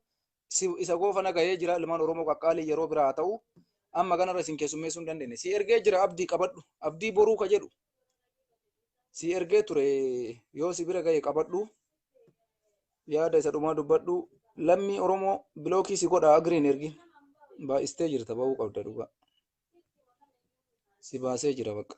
isa goofana gahee jira ilmaan oromoo qaqqaalii yeroo biraa haa ta'u amma kanarra isin keessummeessuu hin dandeenye si ergee jira abdii qabadhu abdii boruu ka jedhu si ergee ture yoo si bira gahe qabadhu yaada isa dhumaa dubbadhu lammii oromoo bilookii si godha agriin ergi baay'istee jirta ba'uu qabda dhugaa si baasee jira bakka.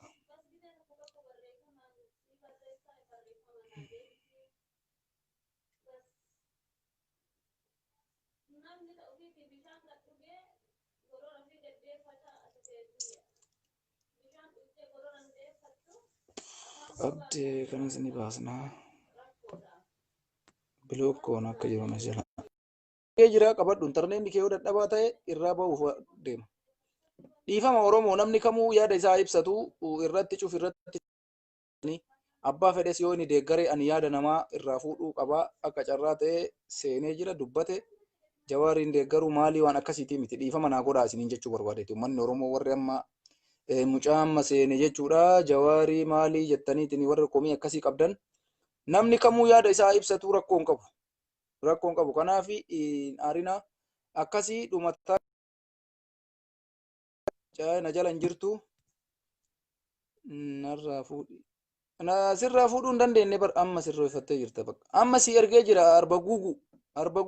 Abdii kanas ni baasnaa bilook koon akka jiru na jala. Jira qabadhu intarneetni kee yoo dadhabaa ta'e irraa ba'uuf deema. Dhiifama Oromoo namni kamuu yaada isaa ibsatu irratti cuf irratti abbaa fedhes yoo inni deeggaree ani yaada namaa irraa fuudhuu qabaa akka carraa ta'e seenee jira dubbate jawaariin deeggaruu maalii waan akkasiitii miti dhiifama naa godhaa isiniin jechuu barbaadeetu uummanni Oromoo warri amma mucaa amma seene jechuudha jawaarii maalii jettaniitiin warri komii akkasii qabdan namni kamuu yaada isaa ibsatu rakkoon qabu kanaaf arina akkasii dhumataa na jalan jirtu narraa fuudhi na sirraa fuudhuu hin dandeenye bar amma sirreeffattee jirta bakka amma si ergee jira arba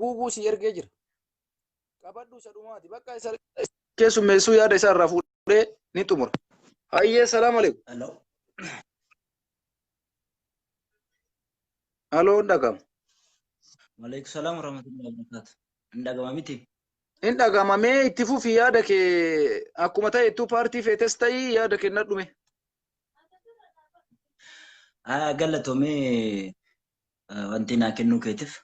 guuguu si ergee jira qabadhu isa dhumaati bakka isa keessummeessuu yaada isaa irraa fuudhee ni xumura hayyee salaam alaikum halo ndagam Waalaikum salam warahmatullahi wabarakatuh. Ndagama miti. Ndagama mee itti fufi yaada kee akkuma ta'e tu paartii feetes ta'ii yaada kee nadhume. Galatoomee wanti naa kennuu keetiif.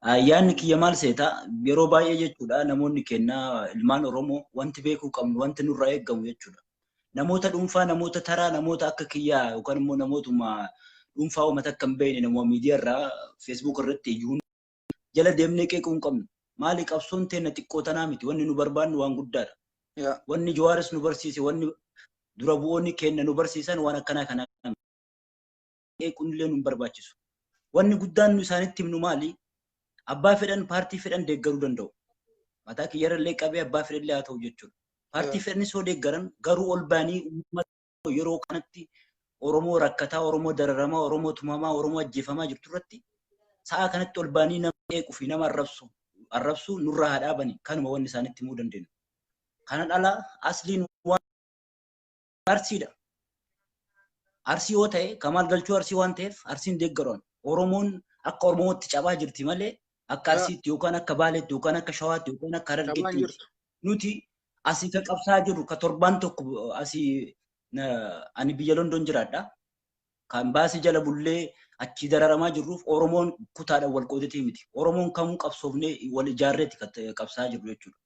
Yaadni kiyya maal seeta yeroo baay'ee jechuudha namoonni kennaa ilmaan Oromoo wanti beekuu qabnu wanti nurraa eeggamu jechuudha. Namoota dhuunfaa namoota taraa namoota akka kiyyaa yookaan immoo namootuma dhuunfaa uummata akka hin beekne namoota miidiyaa irraa feesbuuk irratti iyyuu jala deemnee qeequu hin qabnu. Maali qabsoon teenya xiqqoo tanaa miti wanni nu barbaannu waan guddaadha. Wanni Jawaaris nu barsiise wanni dura bu'oonni keenya nu barsiisan waan akkanaa kana qeequun illee nu barbaachisu. Wanni guddaan nu isaanitti himnu maali? Abbaa fedhan paartii fedhan deeggaruu danda'u. Mataa kiyyarra illee qabee abbaa fedhan illee haa ta'u jechuudha. Paartii fedhanis yoo deeggaran garuu ol baanii yeroo kanatti Oromoo rakkataa, Oromoo dararamaa, Oromoo tumamaa, Oromoo ajjeefamaa jirtu irratti sa'a kanatti ol baanii nama eeguu fi nama arrabsu nurraa haa dhaabani kanuma wanni isaanitti himuu dandeenyu. Kana dhala asliin waan arsiidha. Arsii yoo ta'e kamaal galchuu arsii waan ta'eef arsiin deeggaruun Oromoon akka Oromootti cabaa jirti malee akka arsiitti yookaan akka baaleetti yookaan akka shawaatti yookaan akka harargeetti nuti asii kan qabsaa jiru ka torbaan tokko asii ani biyya London jiraadha. Kan baasii jala bullee achi dararamaa jirruuf Oromoon kutaadhaan wal qoodetee miti. Oromoon kamuu qabsoofnee wal ijaarreetti qabsaa jiru jechuudha.